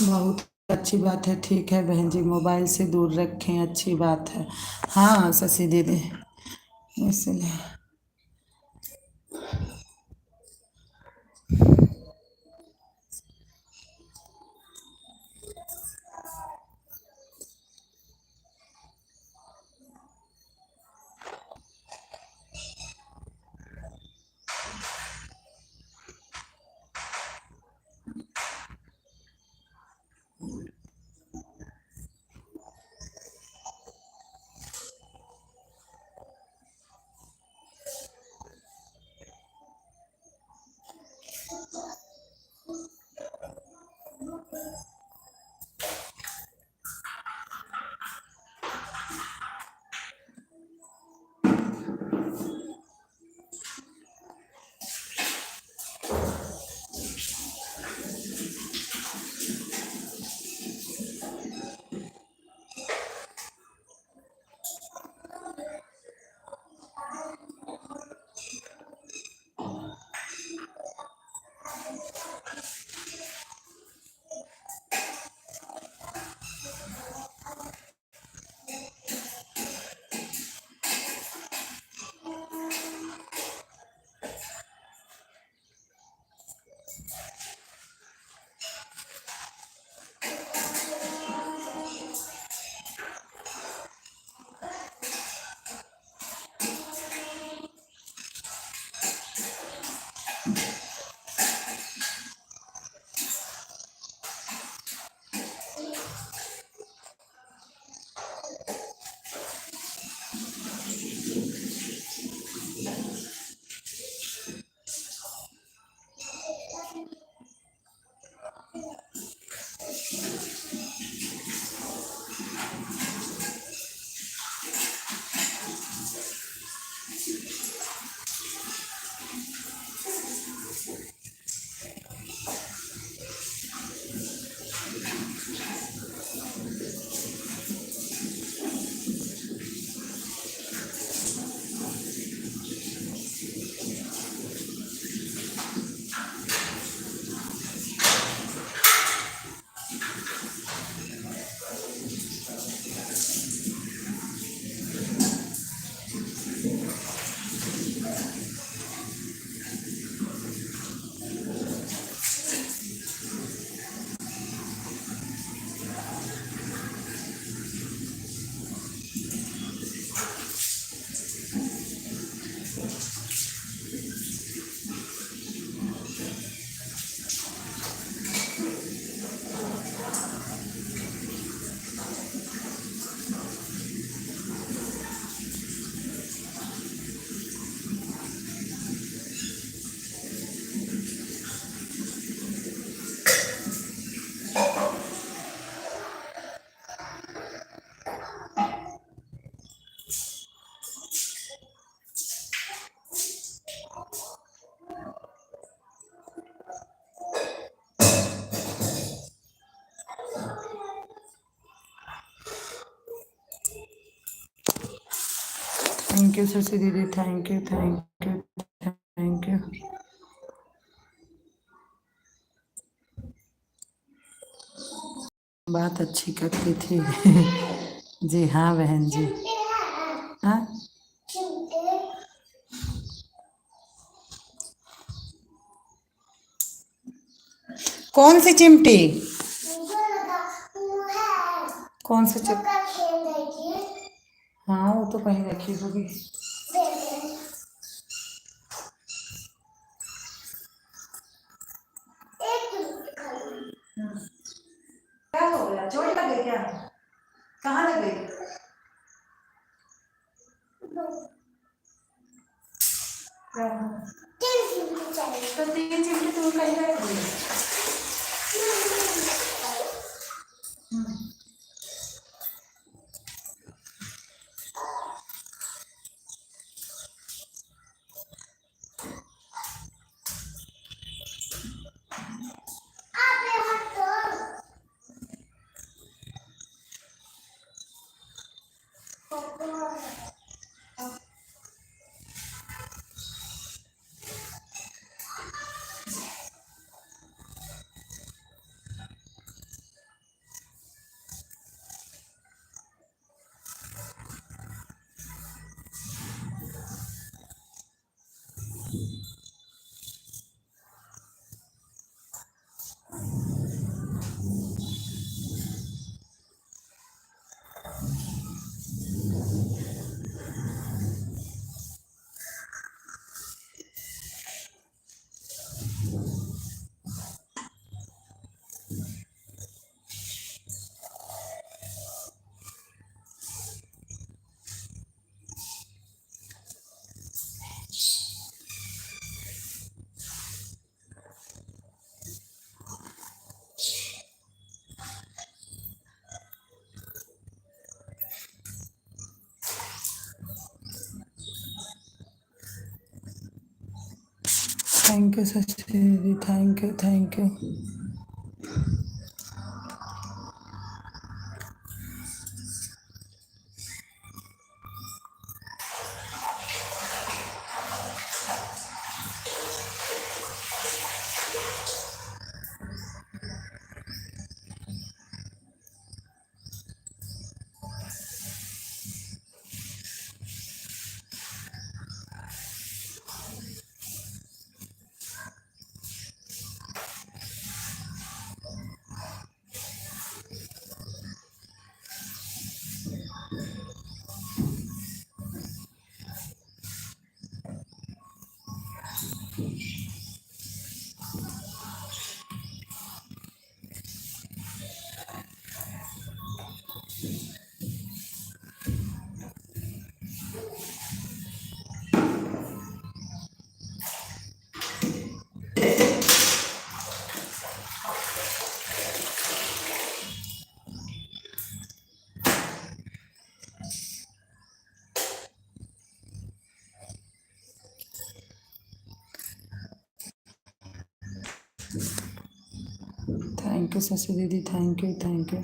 बहुत अच्छी बात है। ठीक है बहन जी, मोबाइल से दूर रखें, अच्छी बात है। हाँ शशि दीदी, इसलिए थैंक यू शशि दीदी, thank you thank you thank you. बात अच्छी करती थी। जी हाँ बहन जी। हाँ कौन सी चिमटी? कौन सी चिमटी? हाँ वो तो कहीं रखी होगी। क्या हो गया, चोट लगे क्या? कहाँ लगे? तो 3 चिमटी तुम कहीं रख दी। थैंक यू शशि दीदी, thank you thank you. Thank you Shashi दीदी, thank you thank you.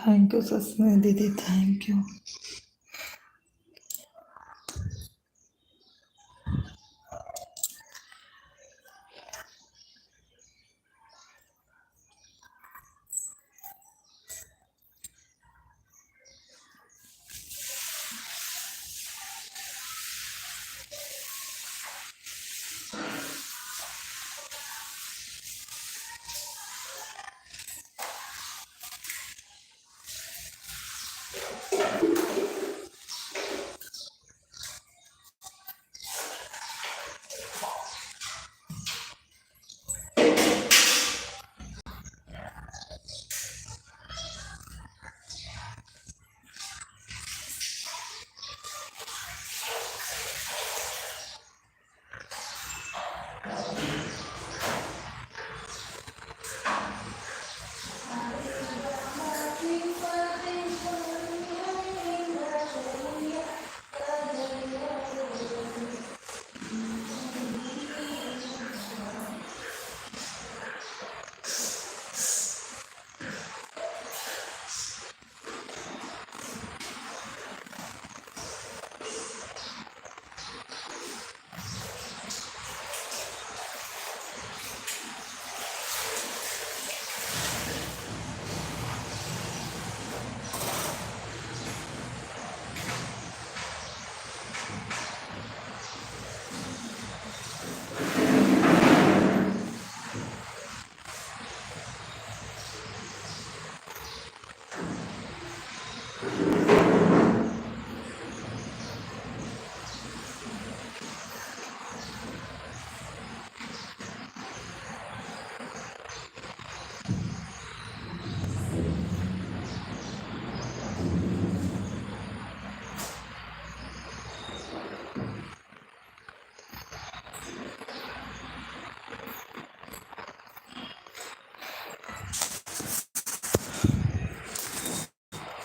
Thank you Shashi दीदी, thank you.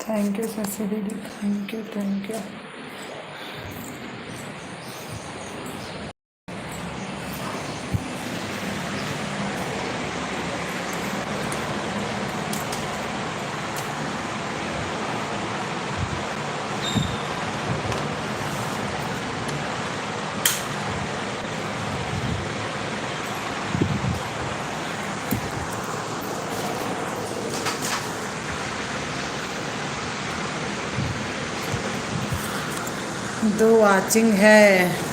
Thank you Shashi दीदी, थैंक यू थैंक यू। दो वाचिंग है।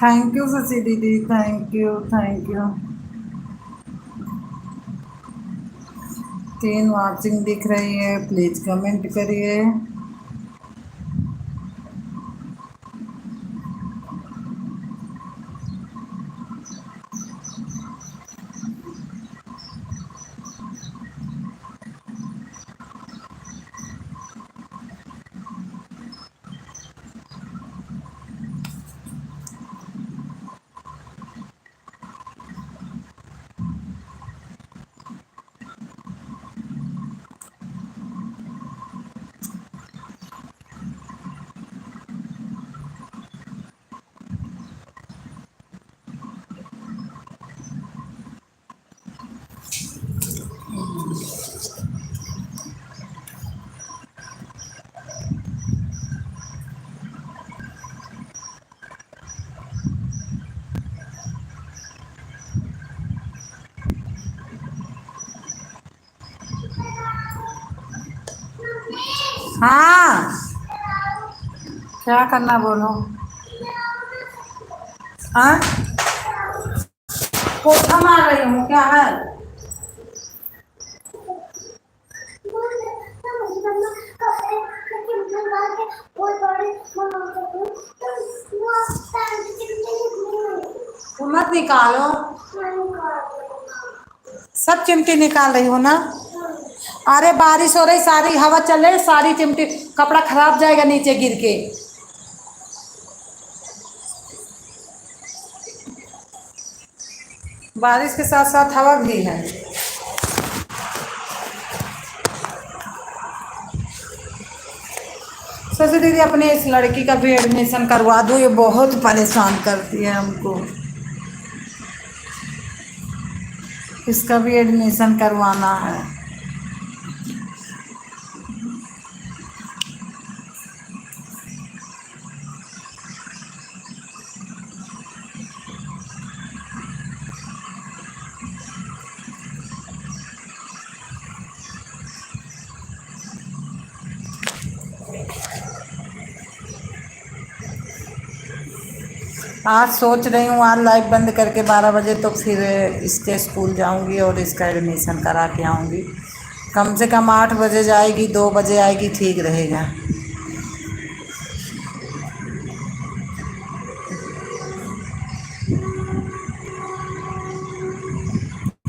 थैंक यू शशि दीदी, thank you thank you. 3 watching दिख रही है, प्लीज कमेंट करिए। हाँ, क्या करना बोलो। हाँ, पोछा मार रही हूँ, क्या है? मत निकालो, सब चिमटी निकाल रही हो ना। अरे बारिश हो रही, सारी हवा चल रही, सारी चिमटी, कपड़ा खराब जाएगा नीचे गिर के। बारिश के साथ साथ हवा भी है। शशि दीदी अपने इस लड़की का भी एडमिशन करवा दो, ये बहुत परेशान करती है हमको। इसका भी एडमिशन करवाना है। आज सोच रही हूँ आज लाइव बंद करके 12 बजे तो फिर इसके स्कूल जाऊँगी और इसका एडमिशन करा के आऊँगी। कम से कम 8 बजे जाएगी, 2 बजे आएगी, ठीक रहेगा।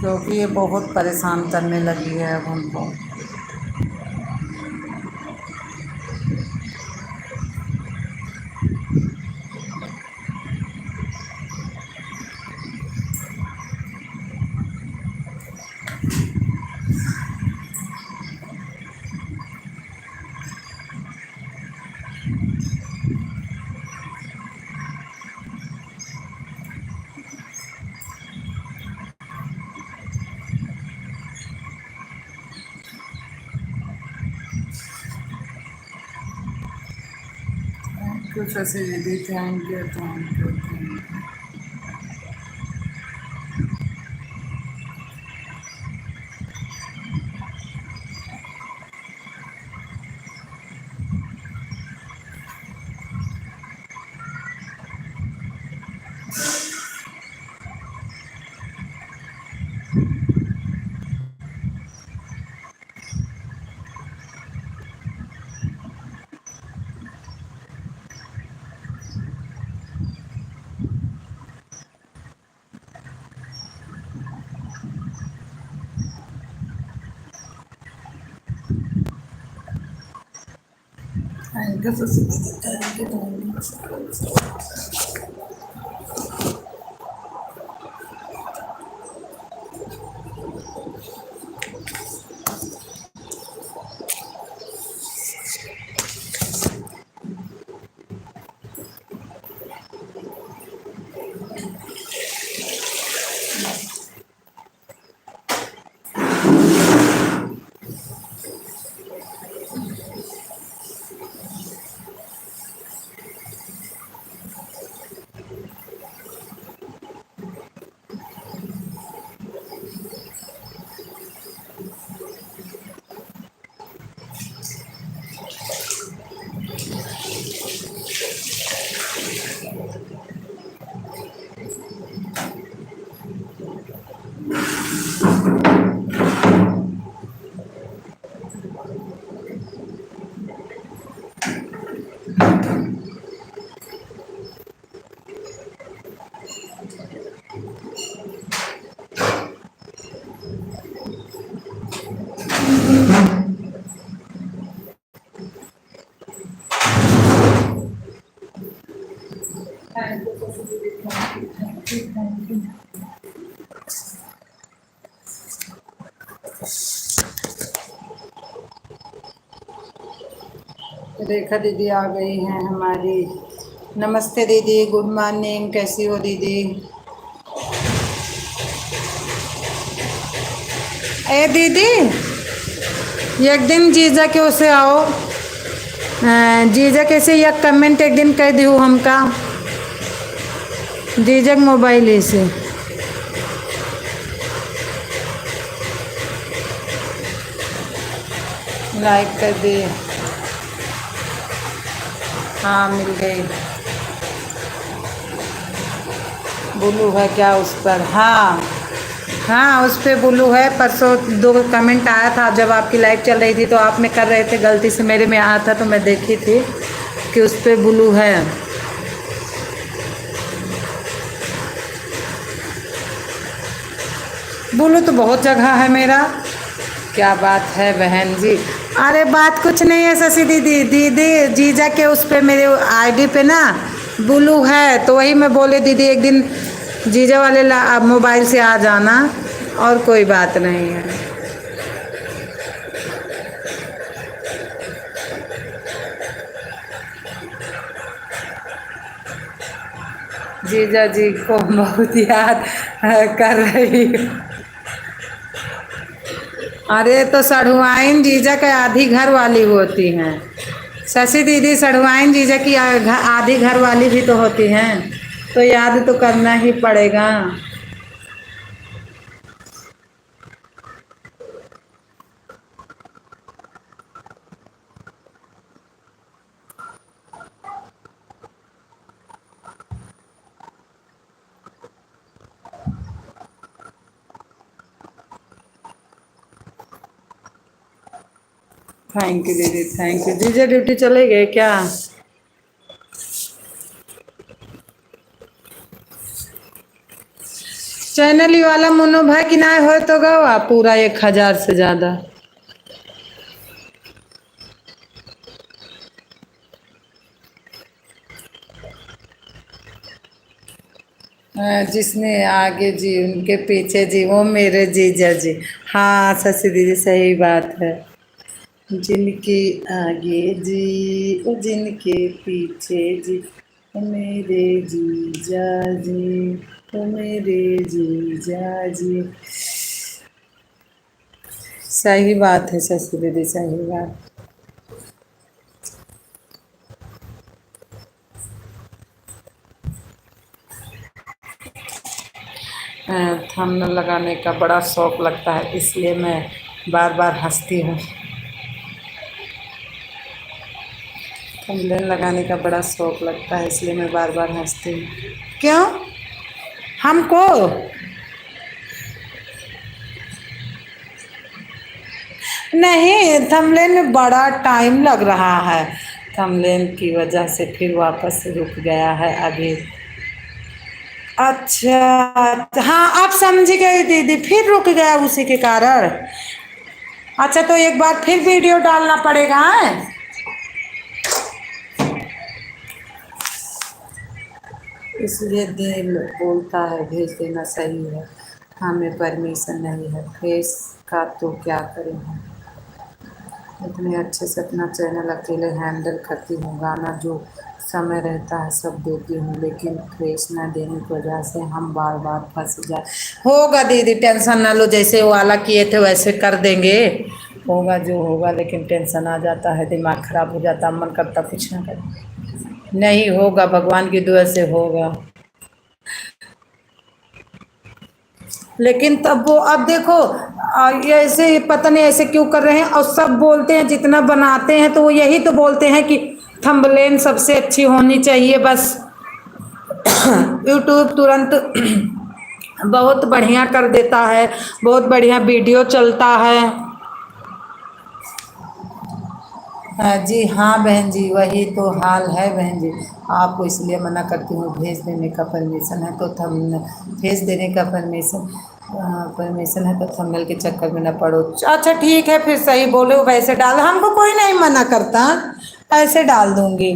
क्योंकि ये बहुत परेशान करने लगी है अब हमको। कुछ ऐसे दीदी thank you thank you thank you. Thank you Shashi दीदी, थैंक यू थैंक यू। रेखा दीदी आ गई हैं हमारी। नमस्ते दीदी, गुड मॉर्निंग, कैसी हो दीदी? ए दीदी, एक दिन जीजा के उसे आओ, जीजा कैसे एक कमेंट एक दिन कह दियो हमका, जीजा के मोबाइल से लाइक कर दिए। हाँ मिल गई। ब्लू है क्या उस पर? हाँ हाँ उस पर ब्लू है। परसों 2 कमेंट आया था जब आपकी लाइव चल रही थी, तो आपने कर रहे थे, गलती से मेरे में आया था तो मैं देखी थी कि उस पर ब्लू है। ब्लू तो बहुत जगह है मेरा। क्या बात है बहन जी? अरे बात कुछ नहीं है शशि दीदी, दीदी जीजा के उस पे मेरे आईडी पे ना ब्लू है, तो वही मैं बोले दीदी एक दिन जीजा वाले मोबाइल से आ जाना, और कोई बात नहीं है। जीजा जी को बहुत याद कर रही हूँ। अरे तो सढ़ुआइन जीजा का आधी घर वाली होती हैं शशि दीदी, सढ़ुआइन जीजा की आधी घर वाली भी तो होती हैं, तो याद तो करना ही पड़ेगा। थैंक यू दीदी, थैंक यू। जीजा ड्यूटी चले गए क्या? चैनल वाला मुन्नो भाई कि ना हो तो गवा पूरा 1,000 से ज्यादा। जिसने आगे जी उनके पीछे जी वो मेरे जीजा जी। हाँ शशि दीदी सही बात है। जिनके आगे जी वो जिनके पीछे जी वो मेरे जीजा जी, वो मेरे जीजा जी। सही बात है शशि दीदी, सही बात। थंबनेल लगाने का बड़ा शौक लगता है, इसलिए मैं बार बार हंसती हूँ। थंबनेल लगाने का बड़ा शौक लगता है, इसलिए मैं बार बार हंसती हूँ। क्यों? हमको नहीं, थंबनेल में बड़ा टाइम लग रहा है, थंबनेल की वजह से फिर वापस रुक गया है अभी। अच्छा हाँ आप समझ गए दीदी, फिर रुक गया उसी के कारण। अच्छा तो एक बार फिर वीडियो डालना पड़ेगा है? इसलिए दिल बोलता है भेज देना सही है, हमें परमिशन नहीं है फेस का तो क्या करें हम। इतने अच्छे से अपना चैनल अकेले हैंडल करती हूँ, गाना जो समय रहता है सब देती हूँ, लेकिन फेस न देने की वजह से हम बार बार फंस जाए। होगा दीदी टेंशन ना लो, जैसे वो वाला किए थे वैसे कर देंगे, होगा जो होगा, लेकिन टेंशन आ जाता है, दिमाग खराब हो जाता, मन करता कुछ ना करे। नहीं होगा, भगवान की दुआ से होगा। लेकिन तब वो अब देखो ये ऐसे पता नहीं ऐसे क्यों कर रहे हैं, और सब बोलते हैं जितना बनाते हैं तो वो यही तो बोलते हैं कि थंबनेल सबसे अच्छी होनी चाहिए बस। यूट्यूब तुरंत बहुत बढ़िया कर देता है, बहुत बढ़िया वीडियो चलता है। जी हाँ बहन जी, वही तो हाल है बहन जी। आपको इसलिए मना करती हूँ, भेज देने का परमिशन है तो थम भेज देने का परमिशन है तो थंबनेल के चक्कर में ना पड़ो। अच्छा ठीक है, फिर सही बोले वैसे डाल, हमको कोई नहीं मना करता, ऐसे डाल दूंगी।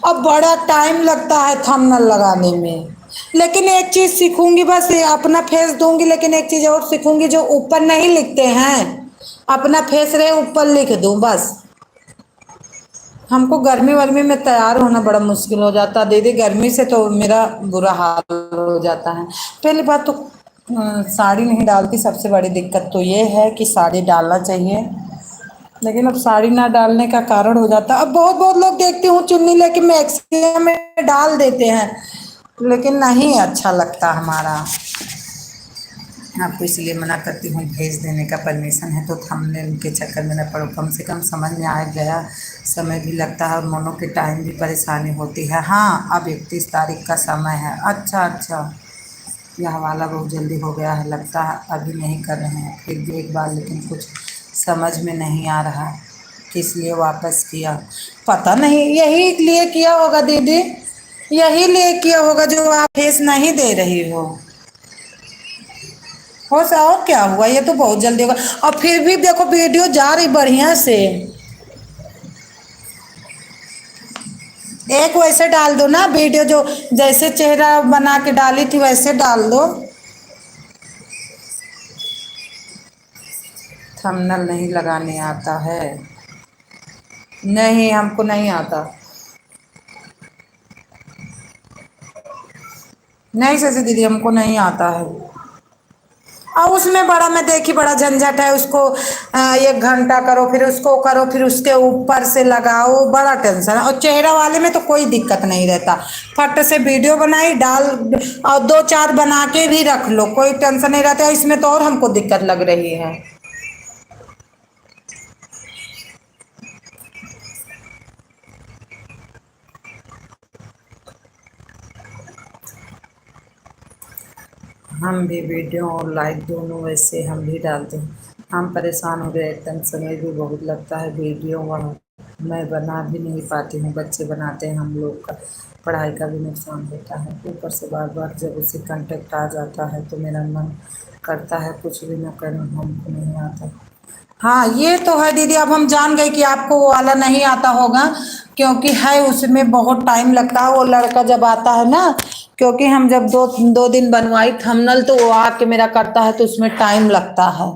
अब बड़ा टाइम लगता है थंबनेल लगाने में, लेकिन एक चीज़ सीखूंगी बस, ये अपना फेस दूंगी, लेकिन एक चीज़ और सीखूंगी जो ऊपर नहीं लिखते हैं, अपना फेस रहे ऊपर लिख दूं बस। हमको गर्मी वर्मी में तैयार होना बड़ा मुश्किल हो जाता है दीदी, गर्मी से तो मेरा बुरा हाल हो जाता है। पहली बात तो साड़ी नहीं डालती, सबसे बड़ी दिक्कत तो ये है कि साड़ी डालना चाहिए, लेकिन अब साड़ी ना डालने का कारण हो जाता है। अब बहुत बहुत लोग देखती हूँ चुन्नी लेके मैक्सिमम में डाल देते हैं, लेकिन नहीं अच्छा लगता हमारा। आपको इसलिए मना करती हूँ, भेज देने का परमिशन है तो थंबनेल के चक्कर में न पड़ो, कम से कम समझ में आ गया। समय भी लगता है और मनो के टाइम भी परेशानी होती है। हाँ अब 31 तारीख का समय है। अच्छा अच्छा, यह वाला बहुत जल्दी हो गया है लगता है, अभी नहीं कर रहे हैं फिर भी एक बार, लेकिन कुछ समझ में नहीं आ रहा किस लिए वापस किया। पता नहीं, यही लिए किया होगा दीदी, यही लिए किया होगा जो आप फेस नहीं दे रही हो सा, और क्या हुआ, ये तो बहुत जल्दी होगा। और फिर भी देखो वीडियो जा रही बढ़िया से। एक वैसे डाल दो ना वीडियो, जो जैसे चेहरा बना के डाली थी वैसे डाल दो। थंबनेल नहीं लगाने आता है? नहीं हमको नहीं आता। नहीं शशि दीदी हमको नहीं आता है। और उसमें बड़ा मैं देखी बड़ा झंझट है, उसको 1 घंटा करो, फिर उसको करो, फिर उसके ऊपर से लगाओ, बड़ा टेंशन है। और चेहरा वाले में तो कोई दिक्कत नहीं रहता, फट से वीडियो बनाई डाल, और 2 4 बना के भी रख लो, कोई टेंशन नहीं रहता। इसमें तो और हमको दिक्कत लग रही है। हम भी वीडियो और लाइक दोनों वैसे हम भी डालते हैं, हम परेशान हो गए एकदम, समय भी बहुत लगता है, वीडियो वहाँ मैं बना भी नहीं पाती हूँ, बच्चे बनाते हैं, हम लोग का पढ़ाई का भी नुकसान होता है, ऊपर से बार बार जब उसे कांटेक्ट आ जाता है तो मेरा मन करता है कुछ भी ना करूँ, हमको नहीं आता। हाँ ये तो है दीदी, अब हम जान गए कि आपको वो वाला नहीं आता होगा, क्योंकि है उसमें बहुत टाइम लगता है, वो लड़का जब आता है ना, क्योंकि हम जब दो दो दिन बनवाई थंबनेल तो वो आके मेरा करता है तो उसमें टाइम लगता है।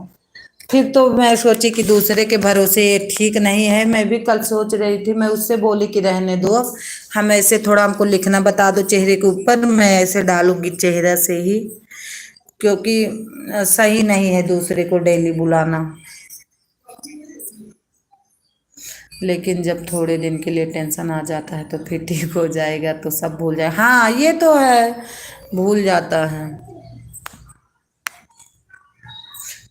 फिर तो मैं सोची कि दूसरे के भरोसे ये ठीक नहीं है, मैं भी कल सोच रही थी, मैं उससे बोली कि रहने दो, हम ऐसे थोड़ा हमको लिखना बता दो चेहरे के ऊपर, मैं ऐसे डालूंगी चेहरा से ही, क्योंकि सही नहीं है दूसरे को डेली बुलाना। लेकिन जब थोड़े दिन के लिए टेंशन आ जाता है तो फिर ठीक हो जाएगा, तो सब भूल जाए। हाँ ये तो है, भूल जाता है।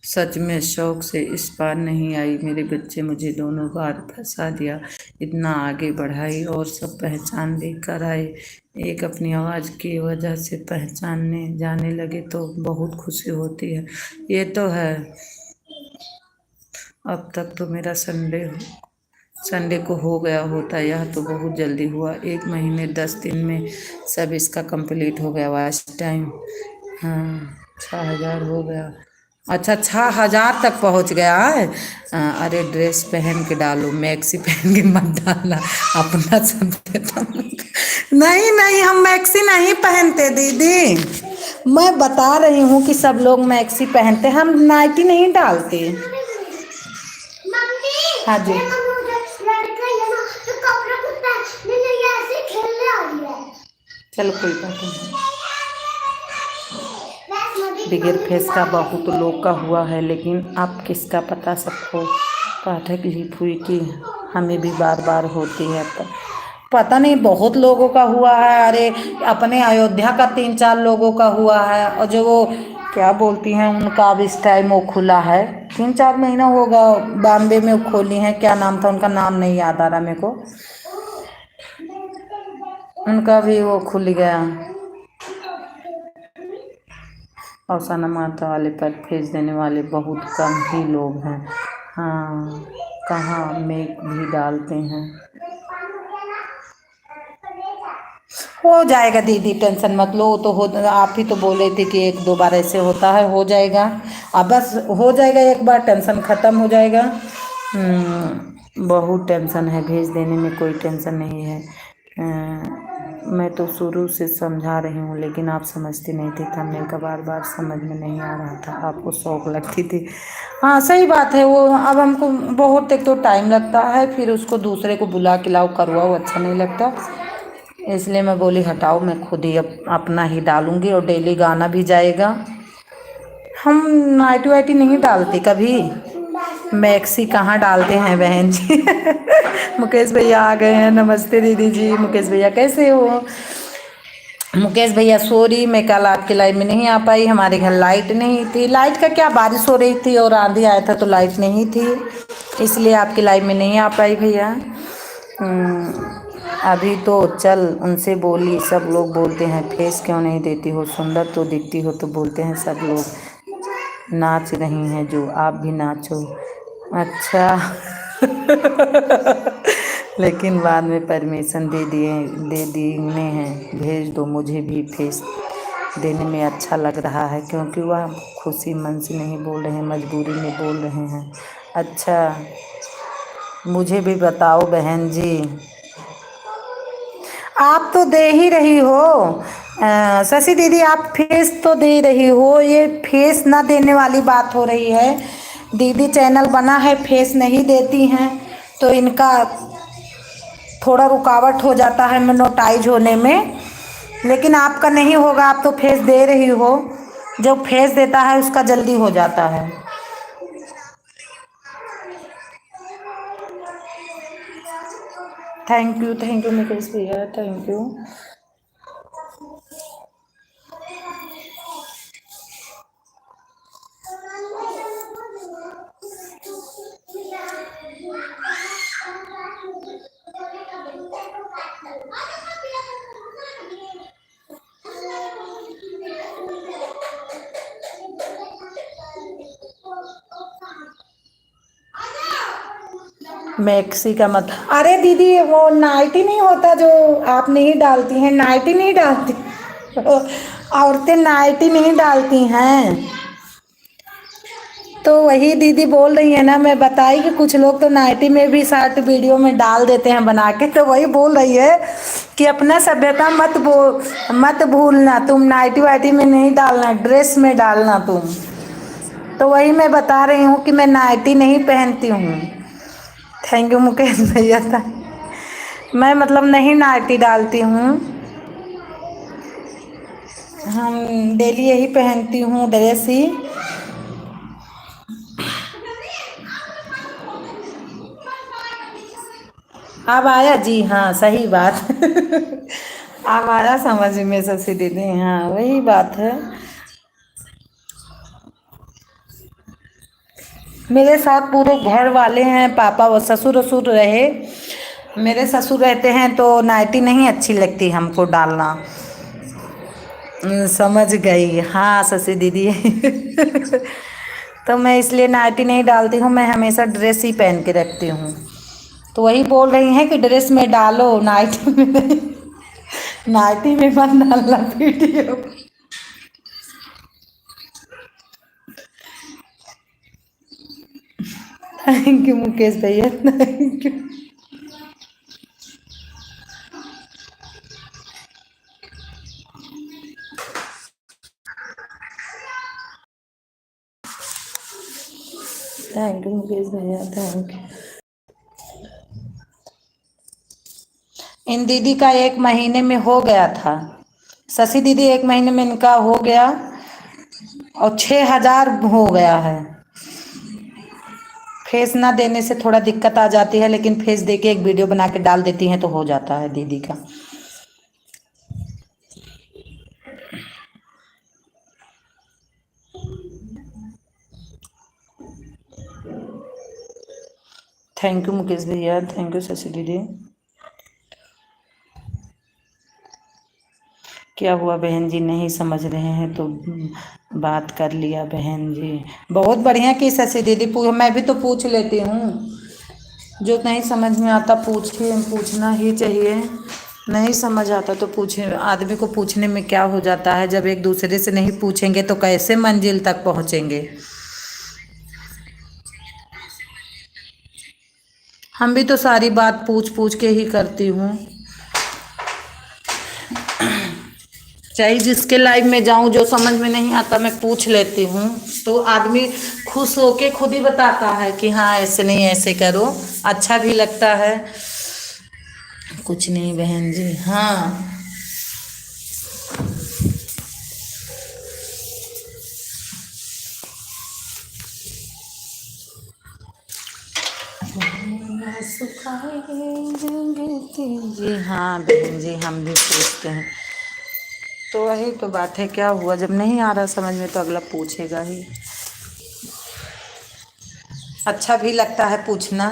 सच में शौक से इस पार नहीं आई, मेरे बच्चे मुझे दोनों बार फंसा दिया, इतना आगे बढ़ाई और सब पहचान भी कर आए, एक अपनी आवाज़ की वजह से पहचानने जाने लगे तो बहुत खुशी होती है। ये तो है। अब तक तो मेरा संडे को हो गया होता, यह तो बहुत जल्दी हुआ, 1 महीने 10 दिन में सब इसका कंप्लीट हो गया वाच टाइम। हाँ 6,000 हो गया। अच्छा 6,000 तक पहुंच गया है। अरे ड्रेस पहन के डालो, मैक्सी पहन के मत डालना, अपना सब नहीं नहीं, हम मैक्सी नहीं पहनते दीदी, मैं बता रही हूँ कि सब लोग मैक्सी पहनते, हम नाइटी नहीं डालते। मम्मी हाँ जी। ये मम्मी उधर लड़का है ना तो कपड़ा को पहनने नहीं ऐसे खेलने आ रही है। चलो कोई बात नहीं। मम्मी बिगर फेस का बहुत लोग का हुआ है, लेकिन अब किसका पता, सबको तकलीफ हुई कि हमें भी बार बार होती है, पता नहीं बहुत लोगों का हुआ है। अरे अपने अयोध्या का 3-4 लोगों का हुआ है, और जो वो क्या बोलती हैं उनका अब इस टाइम वो खुला है, 3-4 महीना होगा, बॉम्बे में वो खोली हैं, क्या नाम था उनका, नाम नहीं याद आ रहा मेरे को, उनका भी वो खुल गया। और सना माता वाले पर भेज देने वाले बहुत कम ही लोग हैं। हाँ कहाँ मेक भी डालते हैं। हो जाएगा दीदी, टेंशन मत लो, तो हो, आप ही तो बोले थे कि 1-2 बार ऐसे होता है, हो जाएगा, अब बस हो जाएगा, एक बार टेंशन ख़त्म हो जाएगा। बहुत टेंशन है, भेज देने में कोई टेंशन नहीं है। मैं तो शुरू से समझा रही हूँ, लेकिन आप समझती नहीं थी, थंबनेल का बार बार समझ में नहीं आ रहा था, आपको शौक लगती थी। हाँ सही बात है, वो अब हमको बहुत, एक तो टाइम लगता है, फिर उसको दूसरे को बुला के लाओ करवाओ, अच्छा नहीं लगता, इसलिए मैं बोली हटाओ, मैं खुद ही अपना ही डालूंगी, और डेली गाना भी जाएगा। हम नाइटी वाइटी नहीं डालते कभी, मैक्सी कहाँ डालते हैं बहन जी। मुकेश भैया आ गए हैं, नमस्ते दीदी जी। मुकेश भैया कैसे हो? मुकेश भैया सॉरी, मैं कल आपके लाइव में नहीं आ पाई, हमारे घर लाइट नहीं थी, लाइट का क्या, बारिश हो रही थी और आंधी आया था तो लाइट नहीं थी, इसलिए आपके लाइव में नहीं आ पाई भैया। अभी तो चल उनसे बोली, सब लोग बोलते हैं फेस क्यों नहीं देती हो, सुंदर तो दिखती हो, तो बोलते हैं सब लोग, नाच रही हैं जो, आप भी नाचो। अच्छा। लेकिन बाद में परमिशन दे देने हैं, भेज दो, मुझे भी फेस देने में अच्छा लग रहा है, क्योंकि वह खुशी मन से नहीं बोल रहे हैं, मजबूरी में बोल रहे हैं। अच्छा मुझे भी बताओ बहन जी, आप तो दे ही रही हो, शशि दीदी आप फेस तो दे रही हो, ये फेस ना देने वाली बात हो रही है, दीदी चैनल बना है फेस नहीं देती हैं तो इनका थोड़ा रुकावट हो जाता है मोनेटाइज होने में, लेकिन आपका नहीं होगा, आप तो फेस दे रही हो, जो फेस देता है उसका जल्दी हो जाता है। थैंक यू मुकेश भैया, थैंक यू। मैक्सी का मत, अरे दीदी वो नाइटी नहीं होता जो आप नहीं डालती हैं, नाइटी नहीं डालती औरतें नाइटी नहीं डालती हैं। तो वही दीदी बोल रही है ना, मैं बताई कि कुछ लोग तो नाइटी में भी शर्ट वीडियो में डाल देते हैं बना के, तो वही बोल रही है कि अपना सभ्यता मत भूलना, तुम नाइटी वाइटी में नहीं डालना, ड्रेस में डालना तुम। तो वही मैं बता रही हूँ कि मैं नाइटी नहीं पहनती हूँ। थैंक यू मुकेश भैया था, मैं मतलब नहीं नाइटी डालती हूँ। हम डेली यही पहनती हूँ, ड्रेस ही। अब आया जी, हाँ सही बात अब आया समझ में शशि दीदी, हाँ वही बात है। मेरे साथ पूरे घर वाले हैं, पापा व ससुर वसुर रहे, मेरे ससुर रहते हैं तो नाइटी नहीं अच्छी लगती हमको डालना। समझ गई, हाँ शशि दीदी तो मैं इसलिए नाइटी नहीं डालती हूँ, मैं हमेशा ड्रेस ही पहन के रखती हूँ। तो वही बोल रही हैं कि ड्रेस में डालो, नाइटी में नहीं, नाइटी में मत डालना वीडियो। थैंक यू मुकेश भैया, thank you. Thank you Mukesh भैया, थैंक यू। इन दीदी का 1 महीने में हो गया था, शशि दीदी 1 महीने में इनका हो गया और 6,000 हो गया है। फेस ना देने से थोड़ा दिक्कत आ जाती है, लेकिन फेस दे के एक वीडियो बना के डाल देती हैं तो हो जाता है दीदी का। थैंक यू मुकेश भैया, थैंक यू शशि दीदी। क्या हुआ बहन जी, नहीं समझ रहे हैं तो बात कर लिया बहन जी। बहुत बढ़िया की शशि दीदी, मैं भी तो पूछ लेती हूँ, जो नहीं समझ में आता पूछना ही चाहिए। नहीं समझ आता तो पूछे, आदमी को पूछने में क्या हो जाता है, जब एक दूसरे से नहीं पूछेंगे तो कैसे मंजिल तक पहुँचेंगे। हम भी तो सारी बात पूछ पूछ के ही करती हूँ, चाहे जिसके लाइफ में जाऊं, जो समझ में नहीं आता मैं पूछ लेती हूँ, तो आदमी खुश होके खुद ही बताता है कि हाँ ऐसे नहीं ऐसे करो, अच्छा भी लगता है। कुछ नहीं बहन जी, हाँ जी, हाँ बहन जी हम भी पूछते हैं। तो वही तो बात है, क्या हुआ, जब नहीं आ रहा समझ में तो अगला पूछेगा ही, अच्छा भी लगता है पूछना।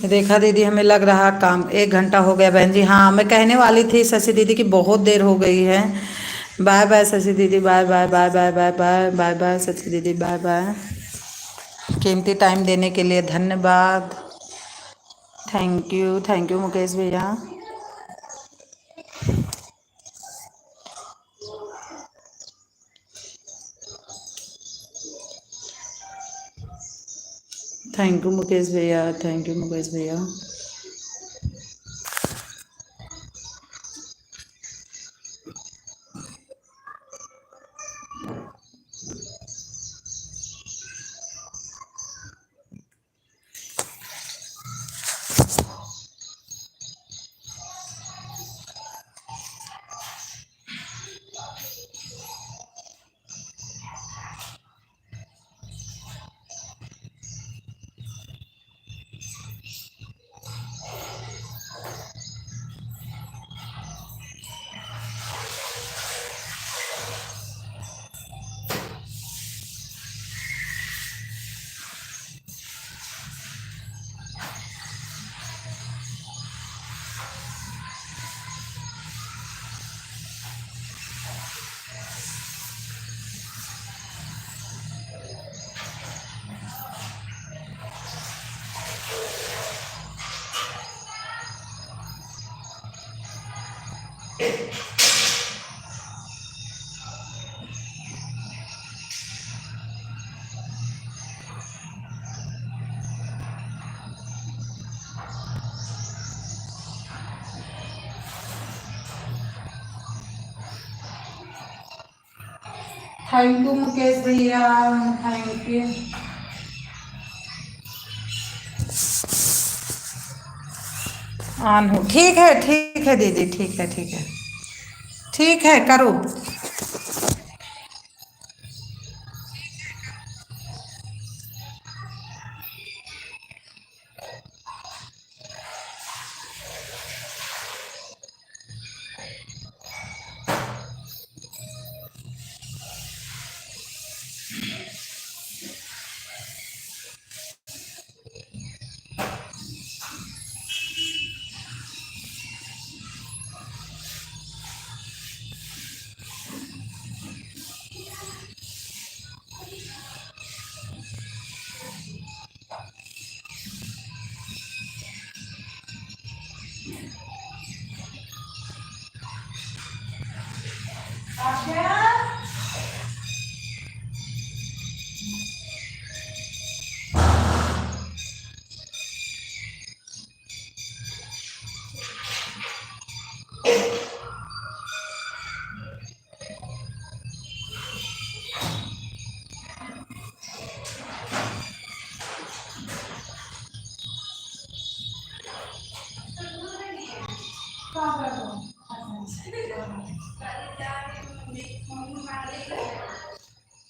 देखा दीदी, हमें लग रहा काम 1 घंटा हो गया बहन जी। हाँ मैं कहने वाली थी शशि दीदी की बहुत देर हो गई है। बाय बाय शशि दीदी, bye bye bye bye bye bye bye bye Shashi दीदी, बाय बाय। कीमती टाइम देने के लिए धन्यवाद। थैंक यू मुकेश भैया। थैंक यू मुकेश भैया, थैंक यू मुकेश भैया। थैंक यू मुकेश भैया, थैंक यू। ऑन हो, ठीक है दीदी, ठीक है ठीक है ठीक है, करो।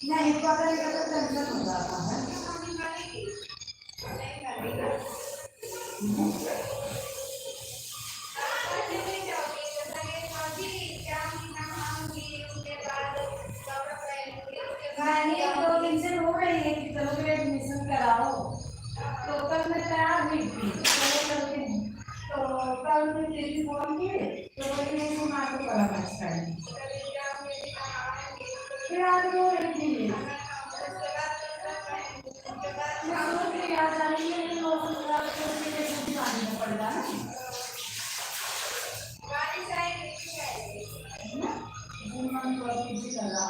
नहीं पकड़ेगा तो टेंशन हो जाता है। नहीं, 2 दिन से हो रही है कि चलो फिर एडमिशन कराओ, तो कल मैं तैयार हुई थी, चलो चलते हैं। तो कल मैं दीदी फोन की, तो बोली नहीं घुमा के करा नेक्स्ट टाइम, फिर आज वो एक दिन याद आ रही है कि मौसम खराब है, आना पड़ेगा ना। घूमन को किसी तरह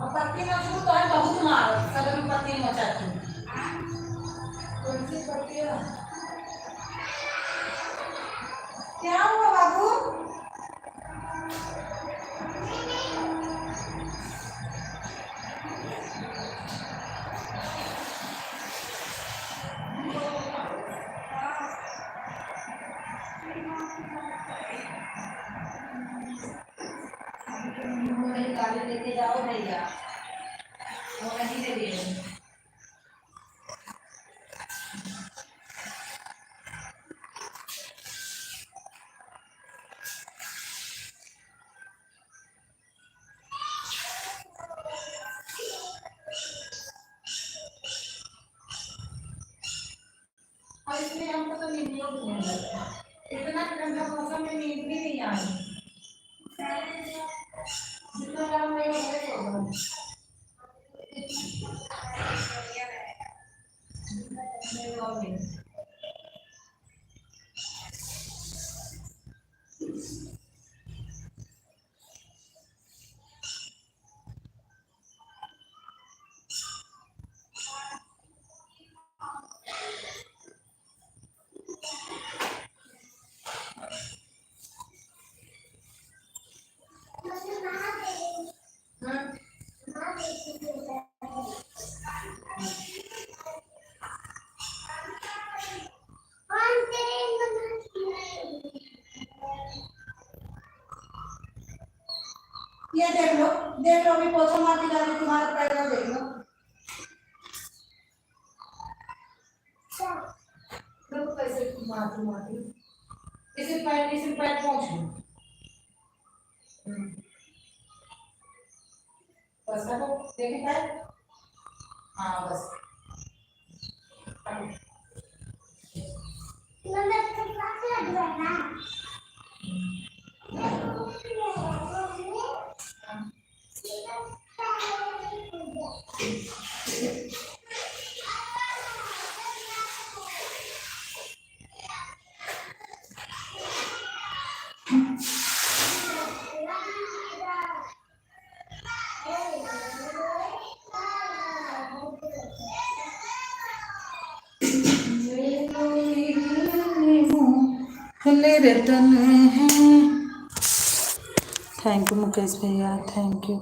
अब पत्ती में छू तो है बहुत मारो सब में पत्ती मचाती कौन सी पत्ती है क्या हुआ बाबू गाड़ी लेके जाओ भैया वो नहीं दे दिए और इसमें हमको तो नींद भी नहीं लगता इतना ठंडा मौसम में नींद भी नहीं आ रही जितना गर्म नहीं हो रहा ये देख लो अभी पोछा मारती जा रही तुम्हारा पैर देख लो देखो कैसे मारती इसे पैर पहुंच बस देखो देखे पैर हाँ बस रतन है थैंक यू मुकेश भैया थैंक यू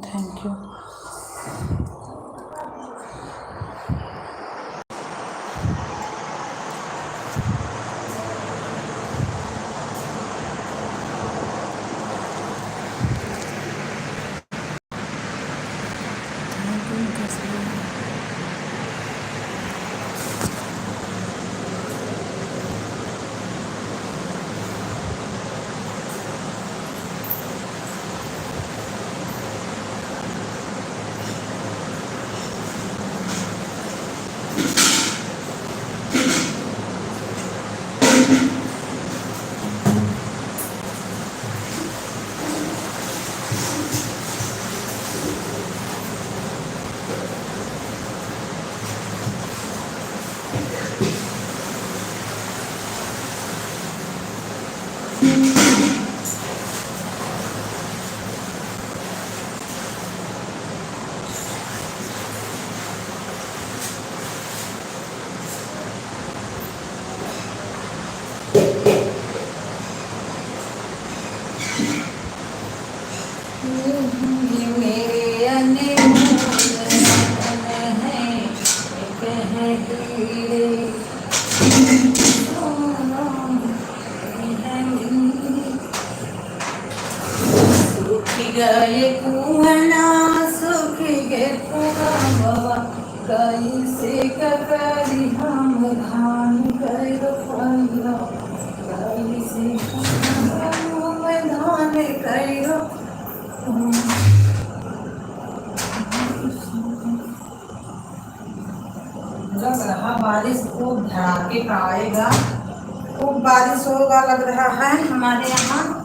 गए कुहना सुख गे बाबा गई से ककरी हम धान कर पैया गई से हम धान कर लग रहा बारिश खूब धड़ाके का आएगा खूब बारिश होगा लग रहा है हमारे यहाँ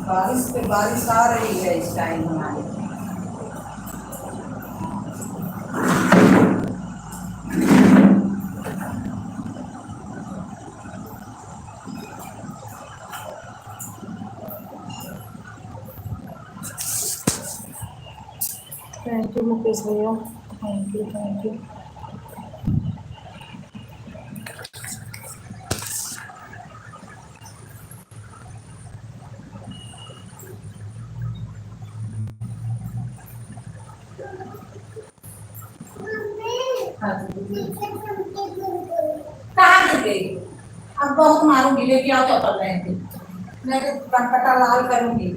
बारिश पे बारिश आ रही है इस टाइम हमारे थैंक यू मुकेश भैया, थैंक यू थैंक यू। हाँ जी, कहाँ गिर गई? अब बहुत मारूंगी, लेके आओ चप्पल पहन के, मैं तो पटा लाल करूंगी।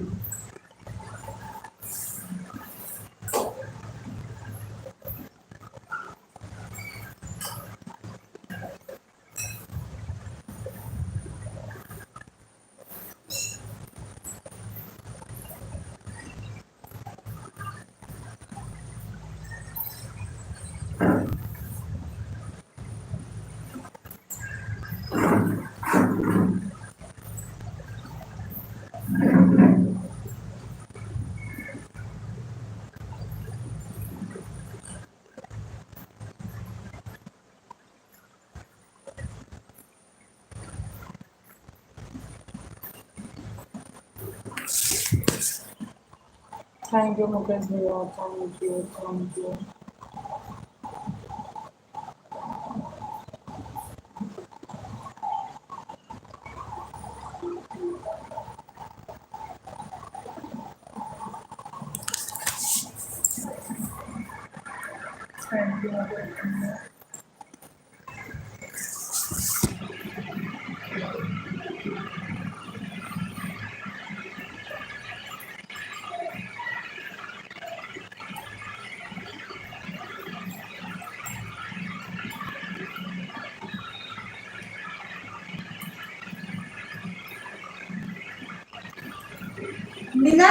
थैंक यू मुकेश भैया, thank you thank you. Thank you Mukesh भैया। मीना,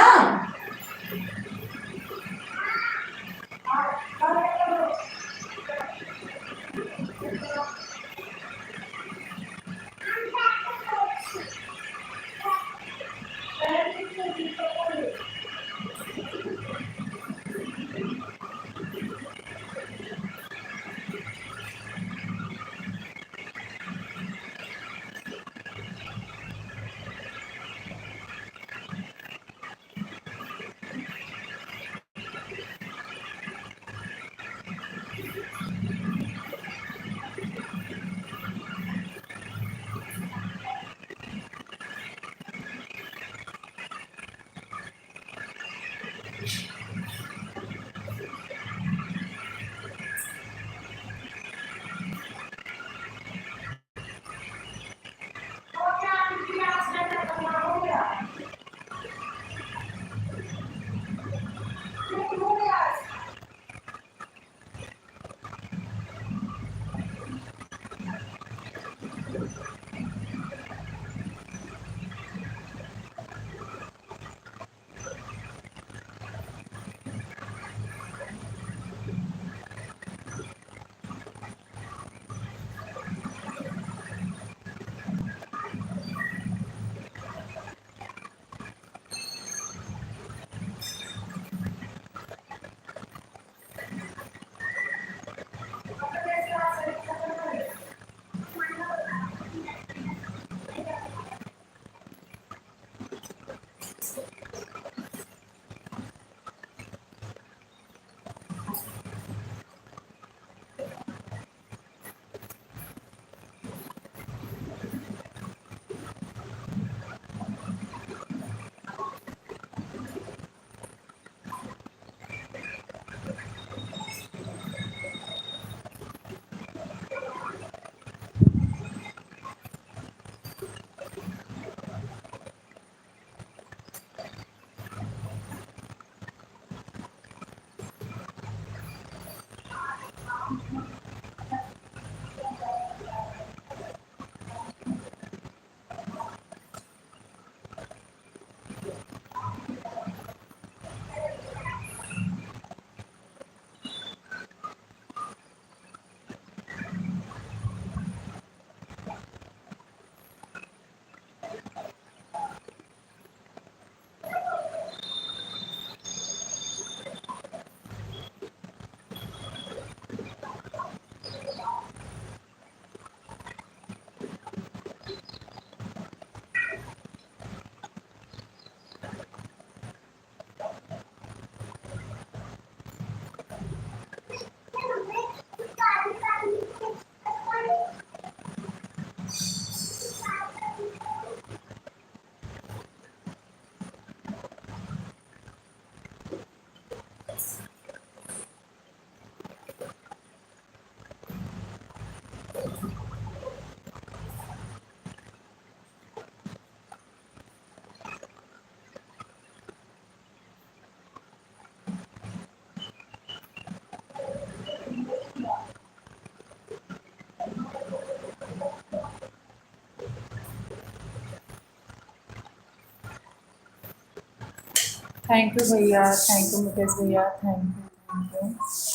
थैंक यू भैया, थैंक यू मुकेश भैया, थैंक यू।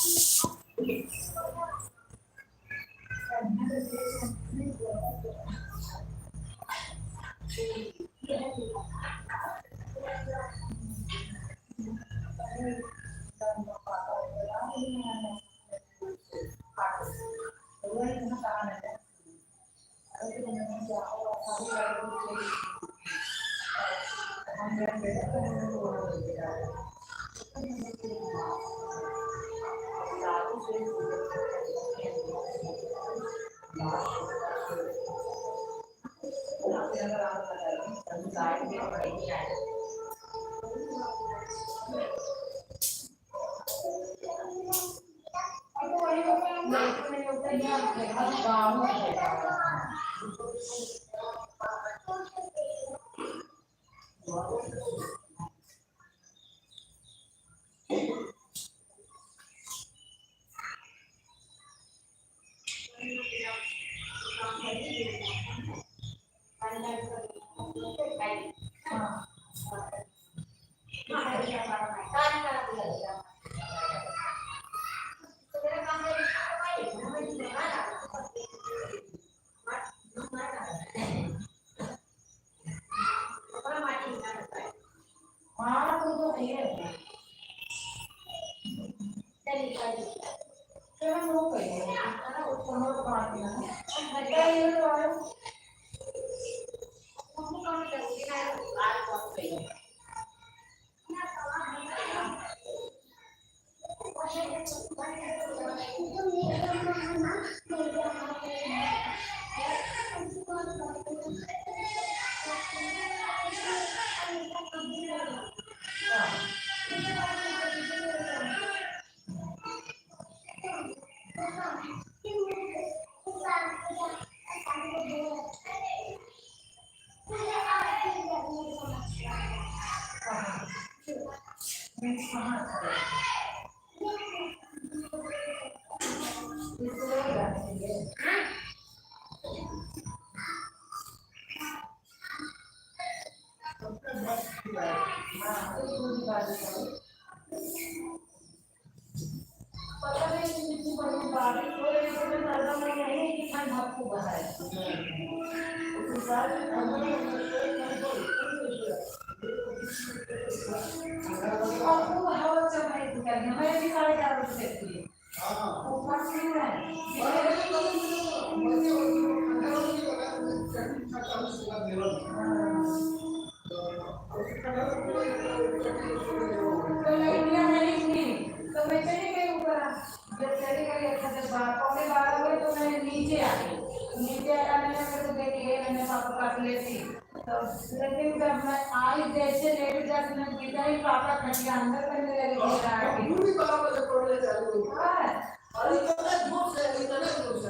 लेकिन जब मैं आई जैसे लेट जाकर मैं गीता ही पापा खटिया अंदर करने लगे गीता आके पूरी पापा से पढ़ने चालू हुआ है और इतना धूप से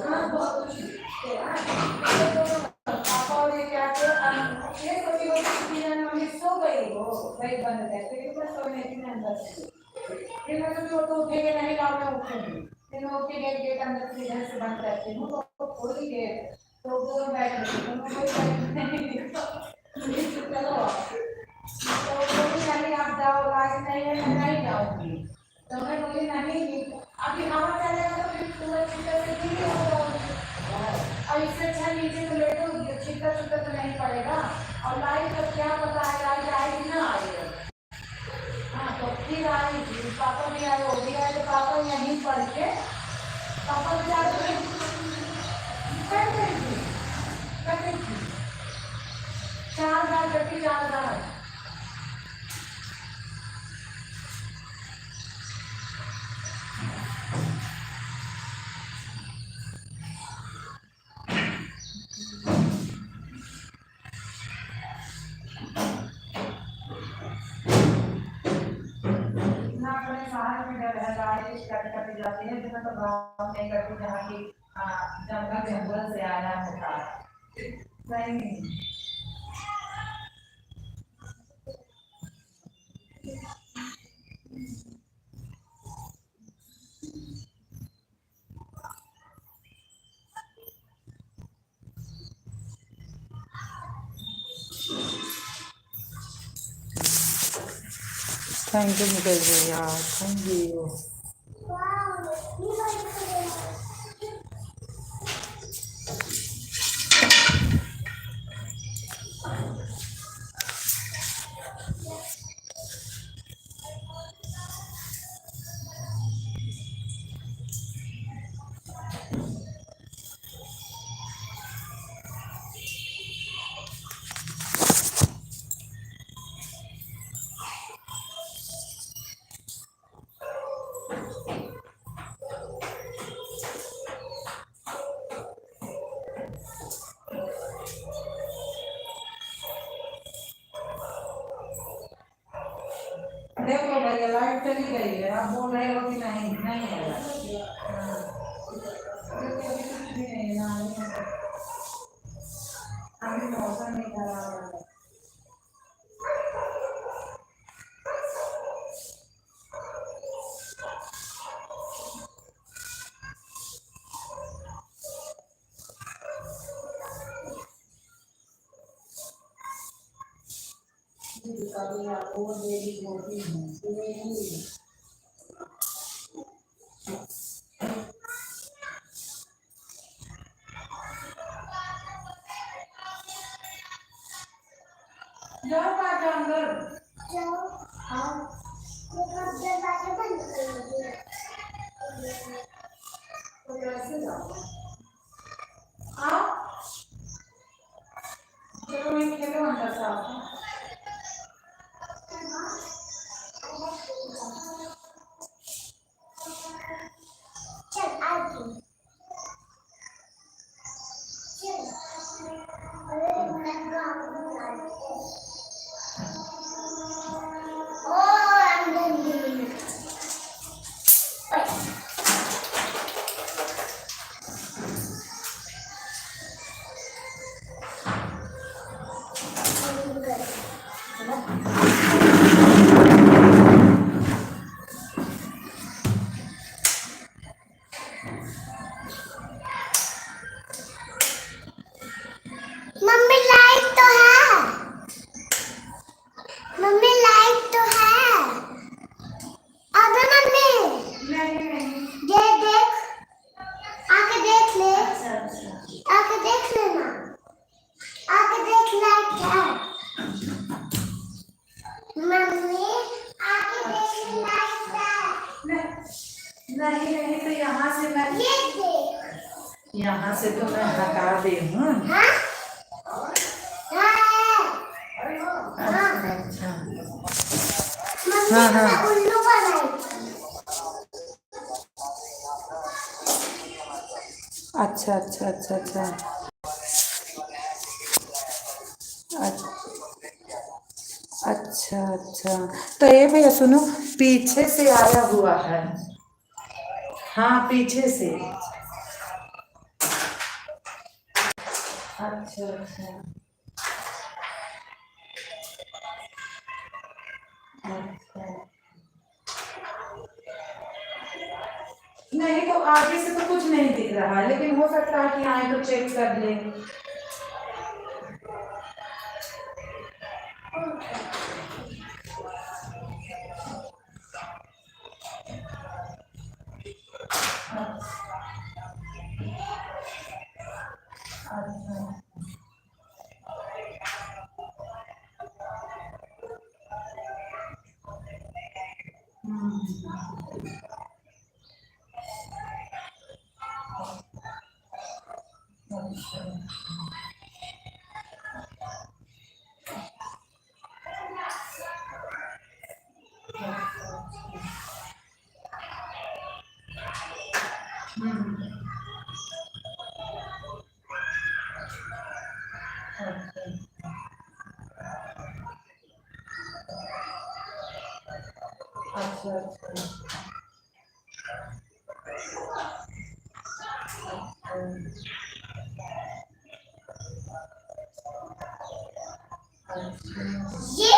हां बहुत खुशी पापा और ये क्या थे ये सोची वो किसी ने मम्मी सो गई वो भाई बंद है फिर मैं सोने की अंदर से फिर मैं तो उठेंगे नहीं गाँव में उठेंगे फिर मैं उठ के गेट अंदर से इधर से बंद करती हूँ तो खोल ही गेट तो वो बैठ गई तो मैं कोई चलो तो बोली नहीं आप जाओ आज नहीं है मैं नहीं जाऊंगी तो मैं बोली नहीं अभी हवा चलेगा तो फिर पूरा चिक्कर से गिर जाओगे और इससे अच्छा नीचे तो लेटो चिक्कर तो नहीं पड़ेगा और लाइट का क्या पता है लाइट आएगी ना आएगी हाँ तो फिर आई पापा भी आए वो भी आए तो पापा यहीं पढ़ के पापा जाके चार बार करके 4 बार ना अपने शहर में डर है गाड़ी कट जाती है तो गाँव में करके जहाँ की जंगल से आया होता है नहीं थैंक यू मुकेश भैया, थैंक यू। देखो भैया लाइट चली गई है, आप बोल रहे हो कि नहीं नहीं है अभी मौसम नहीं खराब है। कभी आपको देरी होती है जाओ बात अंदर जाओ। हाँ, ये कब दरवाजा बंद कर दिया? तो कैसे जाओ आप, चलो मैं खेलो अंदर से आप। चल आगे चल। अरे मैं काम कर रही हूँ। ओ अंदर मम्मी लाइट तो है, मम्मी लाइट तो है। आजा मम्मी, देख देख, आके देख ले, आके देख लेना, आके देख लाइट है। मम्मी आके देख लाइट है। नहीं नहीं तो यहाँ से मैं, ये देख, यहाँ से तो मैं हटा दे हूँ। हाँ अच्छा अच्छा मम्मी हाँ, हाँ। मैं उल्लू बनाई। अच्छा अच्छा अच्छा अच्छा अच्छा अच्छा। तो ये भैया सुनो, पीछे से आया हुआ है। हाँ पीछे से। अच्छा अच्छा अच्छा। नहीं तो आगे से तो कुछ नहीं दिख रहा है, लेकिन हो सकता है कि आए तो चेक कर ले। अच्छा अच्छा ये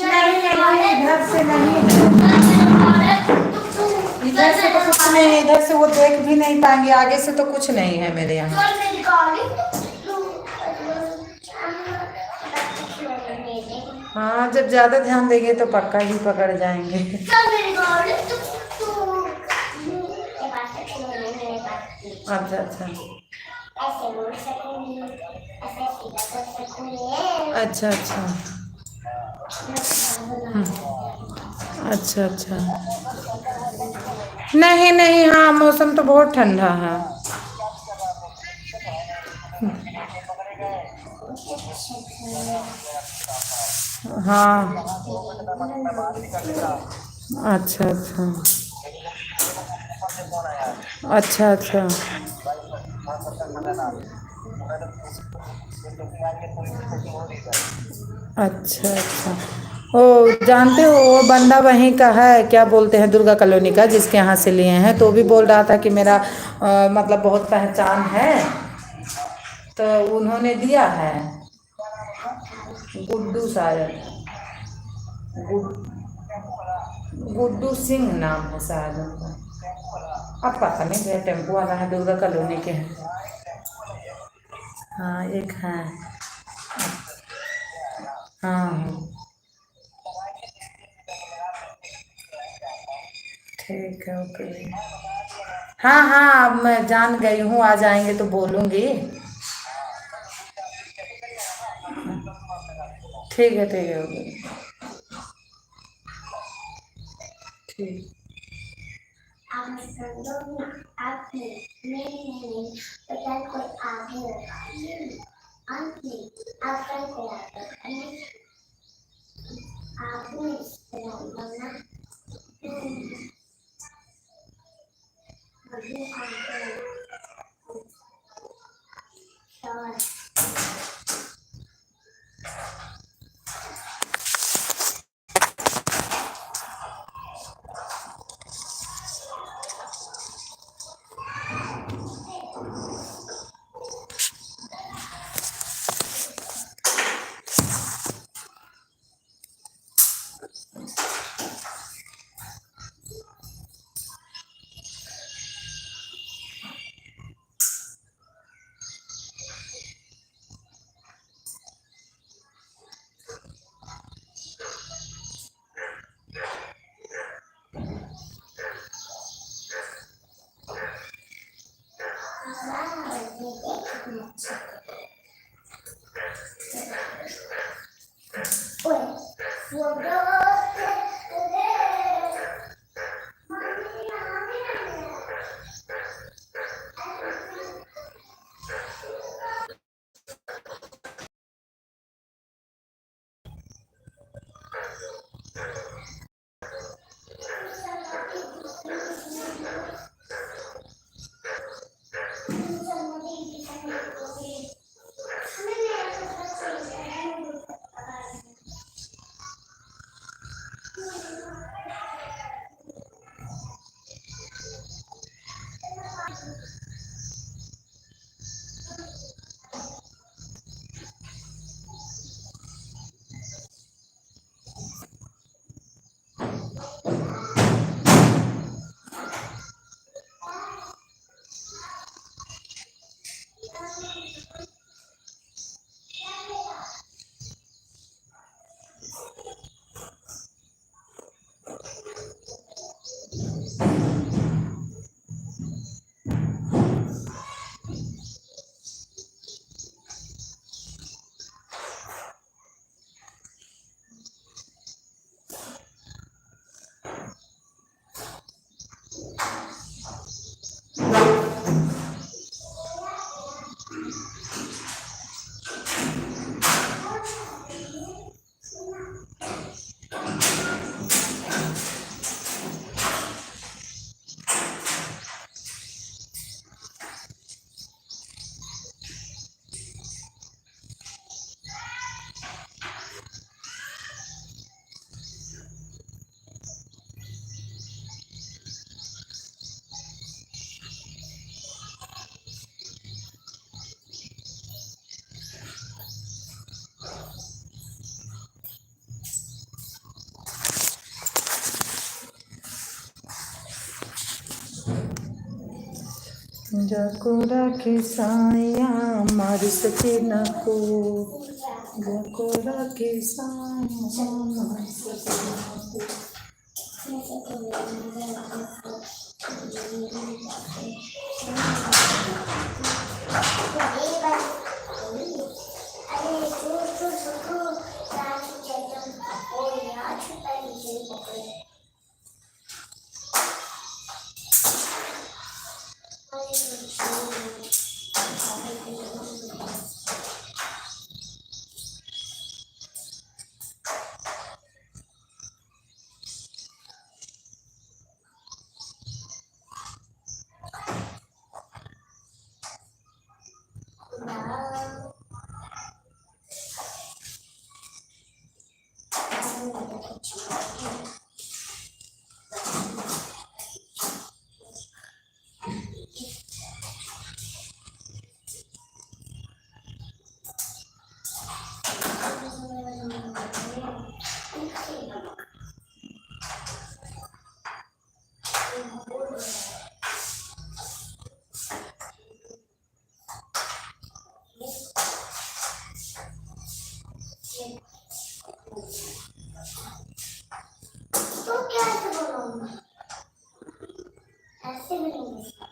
नहीं नहीं इधर से नहीं, इधर से तो कुछ नहीं, इधर से वो देख भी नहीं पाएंगे, आगे से तो कुछ नहीं है मेरे यहाँ। हाँ, जब ज्यादा ध्यान देंगे तो पक्का ही पकड़ जाएंगे। चल मेरे गॉड तू ये बात है सुनो मेरे बात अच्छा अच्छा ऐसे बोल सकूंगी ऐसे सीधा कर सकूंगी अच्छा अच्छा अच्छा अच्छा। नहीं नहीं, हाँ मौसम तो बहुत ठंडा है। हाँ अच्छा अच्छा अच्छा अच्छा अच्छा अच्छा। ओ जानते हो वो बंदा वहीं का है, क्या बोलते हैं, दुर्गा कॉलोनी का, जिसके यहाँ से लिए हैं, तो भी बोल रहा था कि मेरा मतलब बहुत पहचान है, तो उन्होंने दिया है। गुड्डू शायद, गुड गुड्डू सिंह नाम है शायद उनका। अब पता नहीं भैया, टेम्पो वाला है, दुर्गा कॉलोनी के हैं। हाँ एक है। हाँ हाँ ठीक है ओके। हाँ हाँ, अब मैं जान गई हूँ, आ जाएंगे तो बोलूँगी। ठीक है ओके। ठीक। आप समझो ना आप नहीं तो क्या कोई आगे होगा आप नहीं आप क्या कोई आप नहीं ना अभी आप जाको राखे साया मार सके ना को। गोरा के साम तो कैसे बनाऊंगा? ऐसे बनाऊंगा।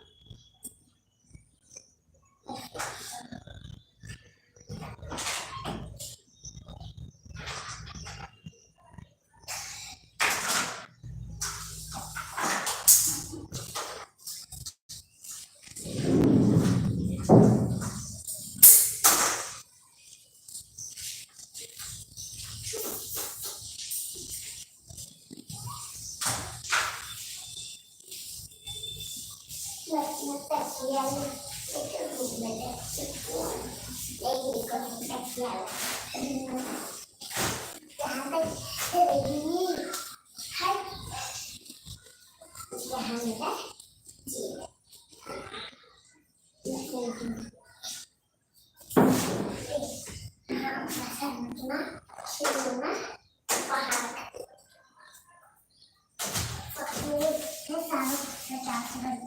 मैं तकिया लेकर रूम में देखती हूँ। नहीं कोई तकिया यहाँ पे रहेगी है यहाँ मेरा जी हाँ बसंतना शिरोना पहाड़ पकड़े ये सारा 50 बन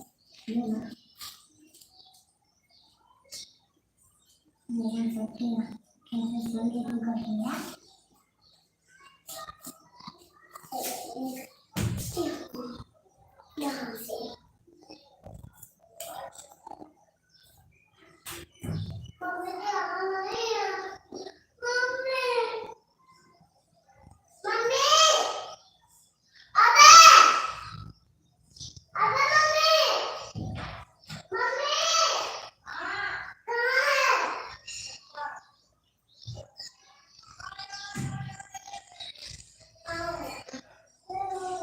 मेरा सपना कैसे सोने को करेंगे यहाँ से मम्मी क्या बना रही है मम्मी मम्मी अबे अबे मम्मी मम्मी कहाँ है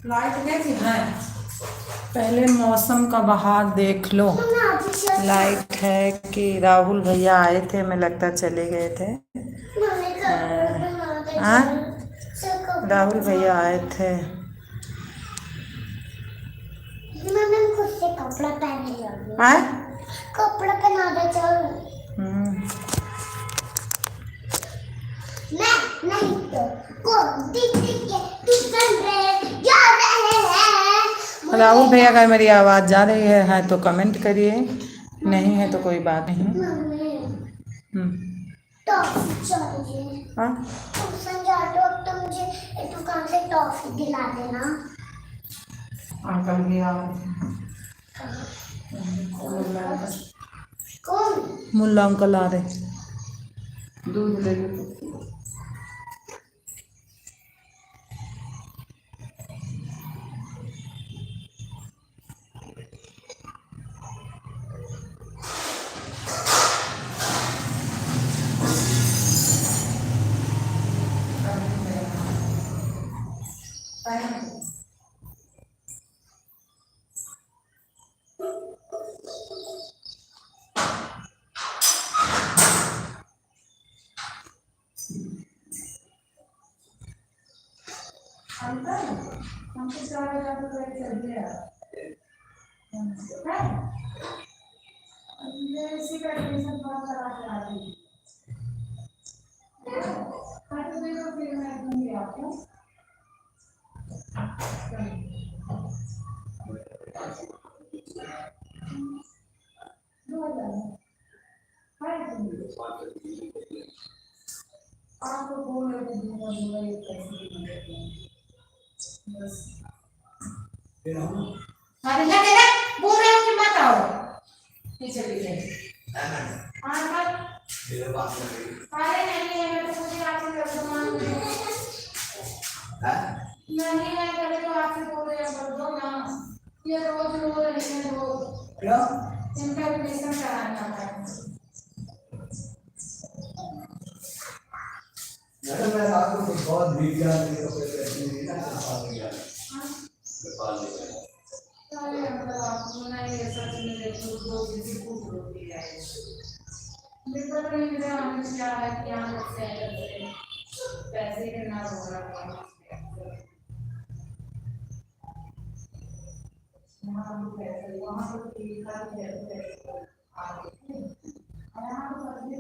लाइट नहीं है। पहले मौसम का बहार देख लो। लाइट है कि राहुल भैया आए थे, हमें लगता चले गए थे। हाँ, राहुल भैया आए थे। मैंने खुद से कपड़ा पहन लिया। हाँ? कपड़ा पहना दे चल। नहीं तो कौन दिख के किसन रे जा रहे हैं। राहुल भैया का मेरी आवाज़ जा रही है तो कमेंट करिए, नहीं है तो कोई बात नहीं। टॉफी चाहिए। हाँ, ट्यूशन जाते वक्त तो मुझे एक दुकान से टॉफी दिला देना। अंकल भी आ कौन? मुल्ला अंकल आ रहे, दूध ले लो। हमको 4,000 रुपये चाहिए इसी का एडमिशन फॉर्म करा के आ रही तो फिर मैं दूंगी आपको आपको बोल रहे थे कैसे बस अरे ना तेरा बोल रहे हो कि मत आओ पीछे पीछे हाँ मत अरे नहीं है मैं तो मुझे आपसे सामान नहीं है पहले तो आपसे बोल रहे हैं कर दो ना ये रोज रो रहे हैं रोज क्या इनका एडमिशन कराना है मैं रात को बहुत भीग गया मेरे कपड़े पहनने नहीं ना नेपाल में गया नेपाल में गया अरे मतलब आपको ना ये सच में देखो दो किसी को रोटी है देखो तो मेरे आने से क्या है क्या होता है पैसे के ना हो रहा है वहाँ तो ठीक है यहाँ तो सब्जी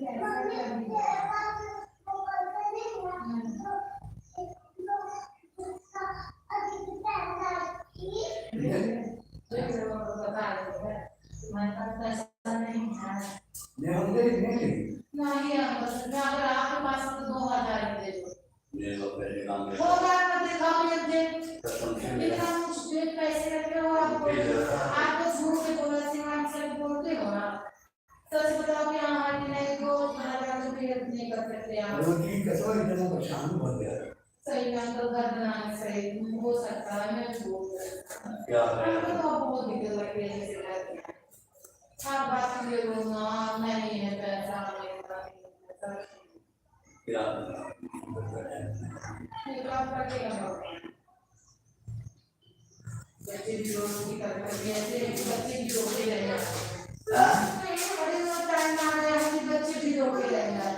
नहीं अगर आपके पास तो 2,000 दे दो वो बात मत दिखाओ मुझे इतना मुश्किल पैसे रखे हो आपको झूठ के बोला सिवान से बोलते हो आप सच बताओ कि हमारी नहीं को हमारा जो भी नहीं कर सकते आप रोटी कसौटी इतना परेशान हो गया सही में तो घर बनाने से हो सकता है मैं झूठ क्या है हमको तो बहुत दिक्कत लग रही है जैसे हर बात में बोलना नहीं है पैसा क्या बच्चे भी रोटी करके ऐसे बच्चे भी रोके रहेंगे टाइम आ रहा है कि बच्चे भी रोके रहेंगे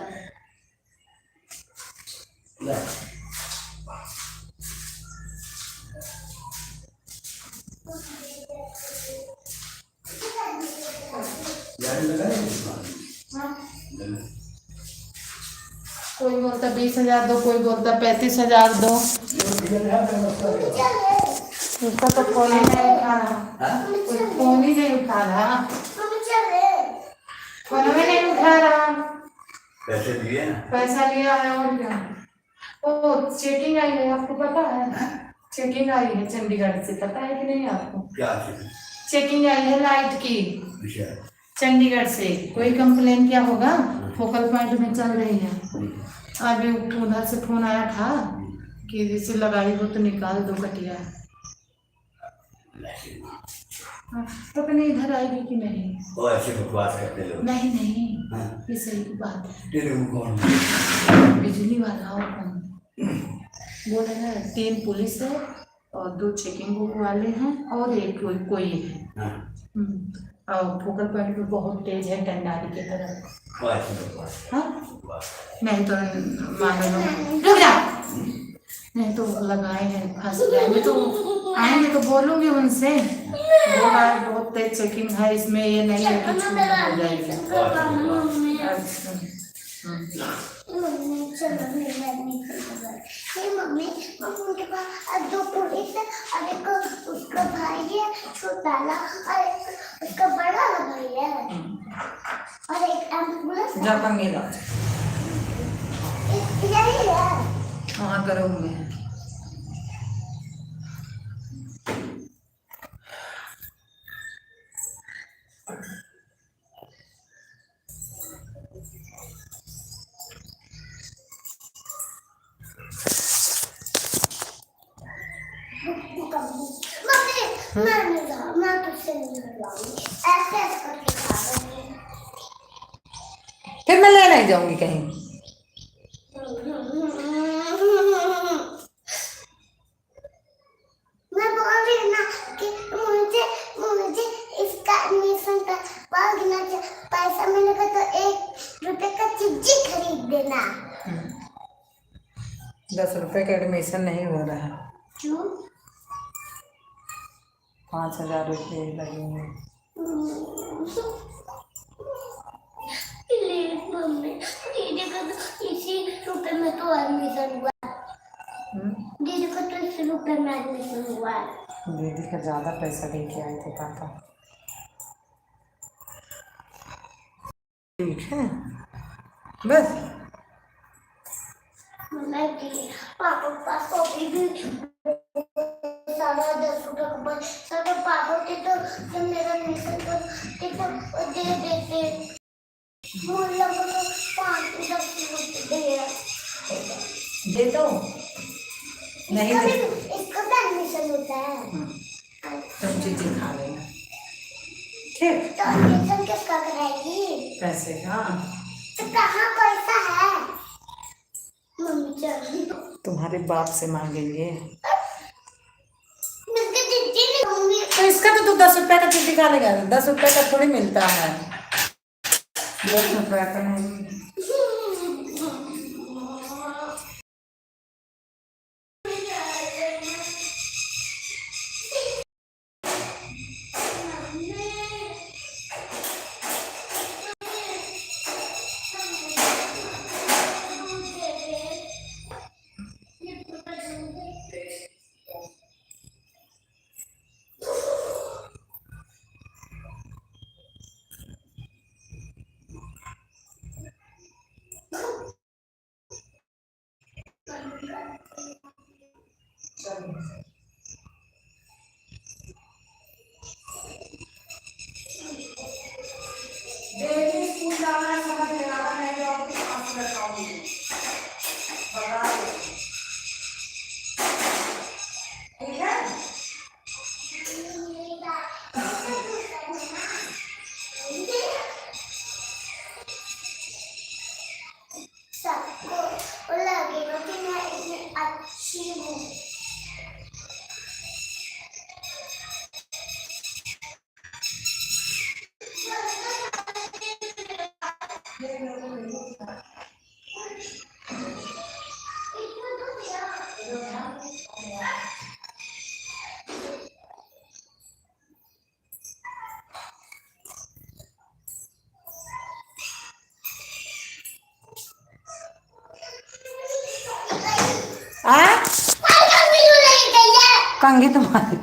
कोई बोलता 20,000 दो कोई बोलता 35,000 दो उसका तो फोन ही नहीं उठा रहा फोन ही नहीं उठा रहा फोन में नहीं उठा रहा पैसे दिए ना पैसा लिया है और क्या ओ चेकिंग आई है आपको पता है चेकिंग आई है चंडीगढ़ से पता है कि नहीं आपको क्या चेकिंग आई है लाइट की चंडीगढ़ से कोई कंप्लेन क्या होगा फोकल पॉइंट में चल रही है अभी उधर से फोन आया था कि जैसे लगाई हो तो निकाल दो कटिया तो अपने इधर आएगी कि नहीं वो ऐसे बकवास करते लोग नहीं नहीं ये सही बात है तेरे वो कौन बिजली वाला और कौन बोले ना 3 पुलिस है और 2 चेकिंग बुक वाले हैं और एक कोई है और फोकल पॉइंट में बहुत तेज है टंडारी की तरफ हाँ नहीं तो मानो रुक जा नहीं तो लगाए हैं फंस जाएंगे तो आएंगे तो बोलूंगी उनसे बोला बहुत तेज चेकिंग है इसमें ये नहीं है कि छूट हो जाएगी मम्मी उनके पास 2 पुलिस है और एक उसका भाई है छोटा वाला और एक उसका बड़ा भाई है और एक एम्बुलेंस जाकर मिला यही है वहाँ करूँगी मैं तुझसे नहीं करवाऊंगी ऐसे करके खा रही हूँ फिर मैं ले नहीं जाऊंगी कहीं मैं बोल रही हूँ ना कि मुझे इसका एडमिशन का पागना पैसा मिलेगा तो 1 रुपए का चिज्जी खरीद देना 10 रुपए का एडमिशन नहीं हो रहा है क्यों 5,000 रुपये लगेंगे। प्लीज मम्मी, दीदी का तो इसी रुपए में तो एडमिशन हुआ है। दीदी का तो इसी रुपए में एडमिशन हुआ है। दीदी का ज़्यादा पैसा दे के आए थे पापा। ठीक है बस। मैं कि पापा के पास तो अभी भी सारा 10 रुपए का बच सारे पापा के तो मेरा एडमिशन तो दे देते। मुल्ला को तो 5-10 रुपए दे दो नहीं दे इसका तो एडमिशन होता है। सब चीज़ें खा लेना ठीक। तो एडमिशन किसका कराएगी? पैसे हाँ तो कहाँ पैसा है? मम्मी चल तुम्हारे बाप से मांगेंगे। मुझे दीदी नहीं होंगी। तो इसका तो 10 रुपये का चीज़ खा लेगा। 10 रुपये का थोड़ी मिलता है। 10 रुपये का नहीं। डेली स्कूल जाना समझ में आ रहा है जो आपके पास रखाऊंगी बता दो ठीक है। सबको लगेगा कि मैं इतनी अच्छी हूँ। कंघी तुम्हारी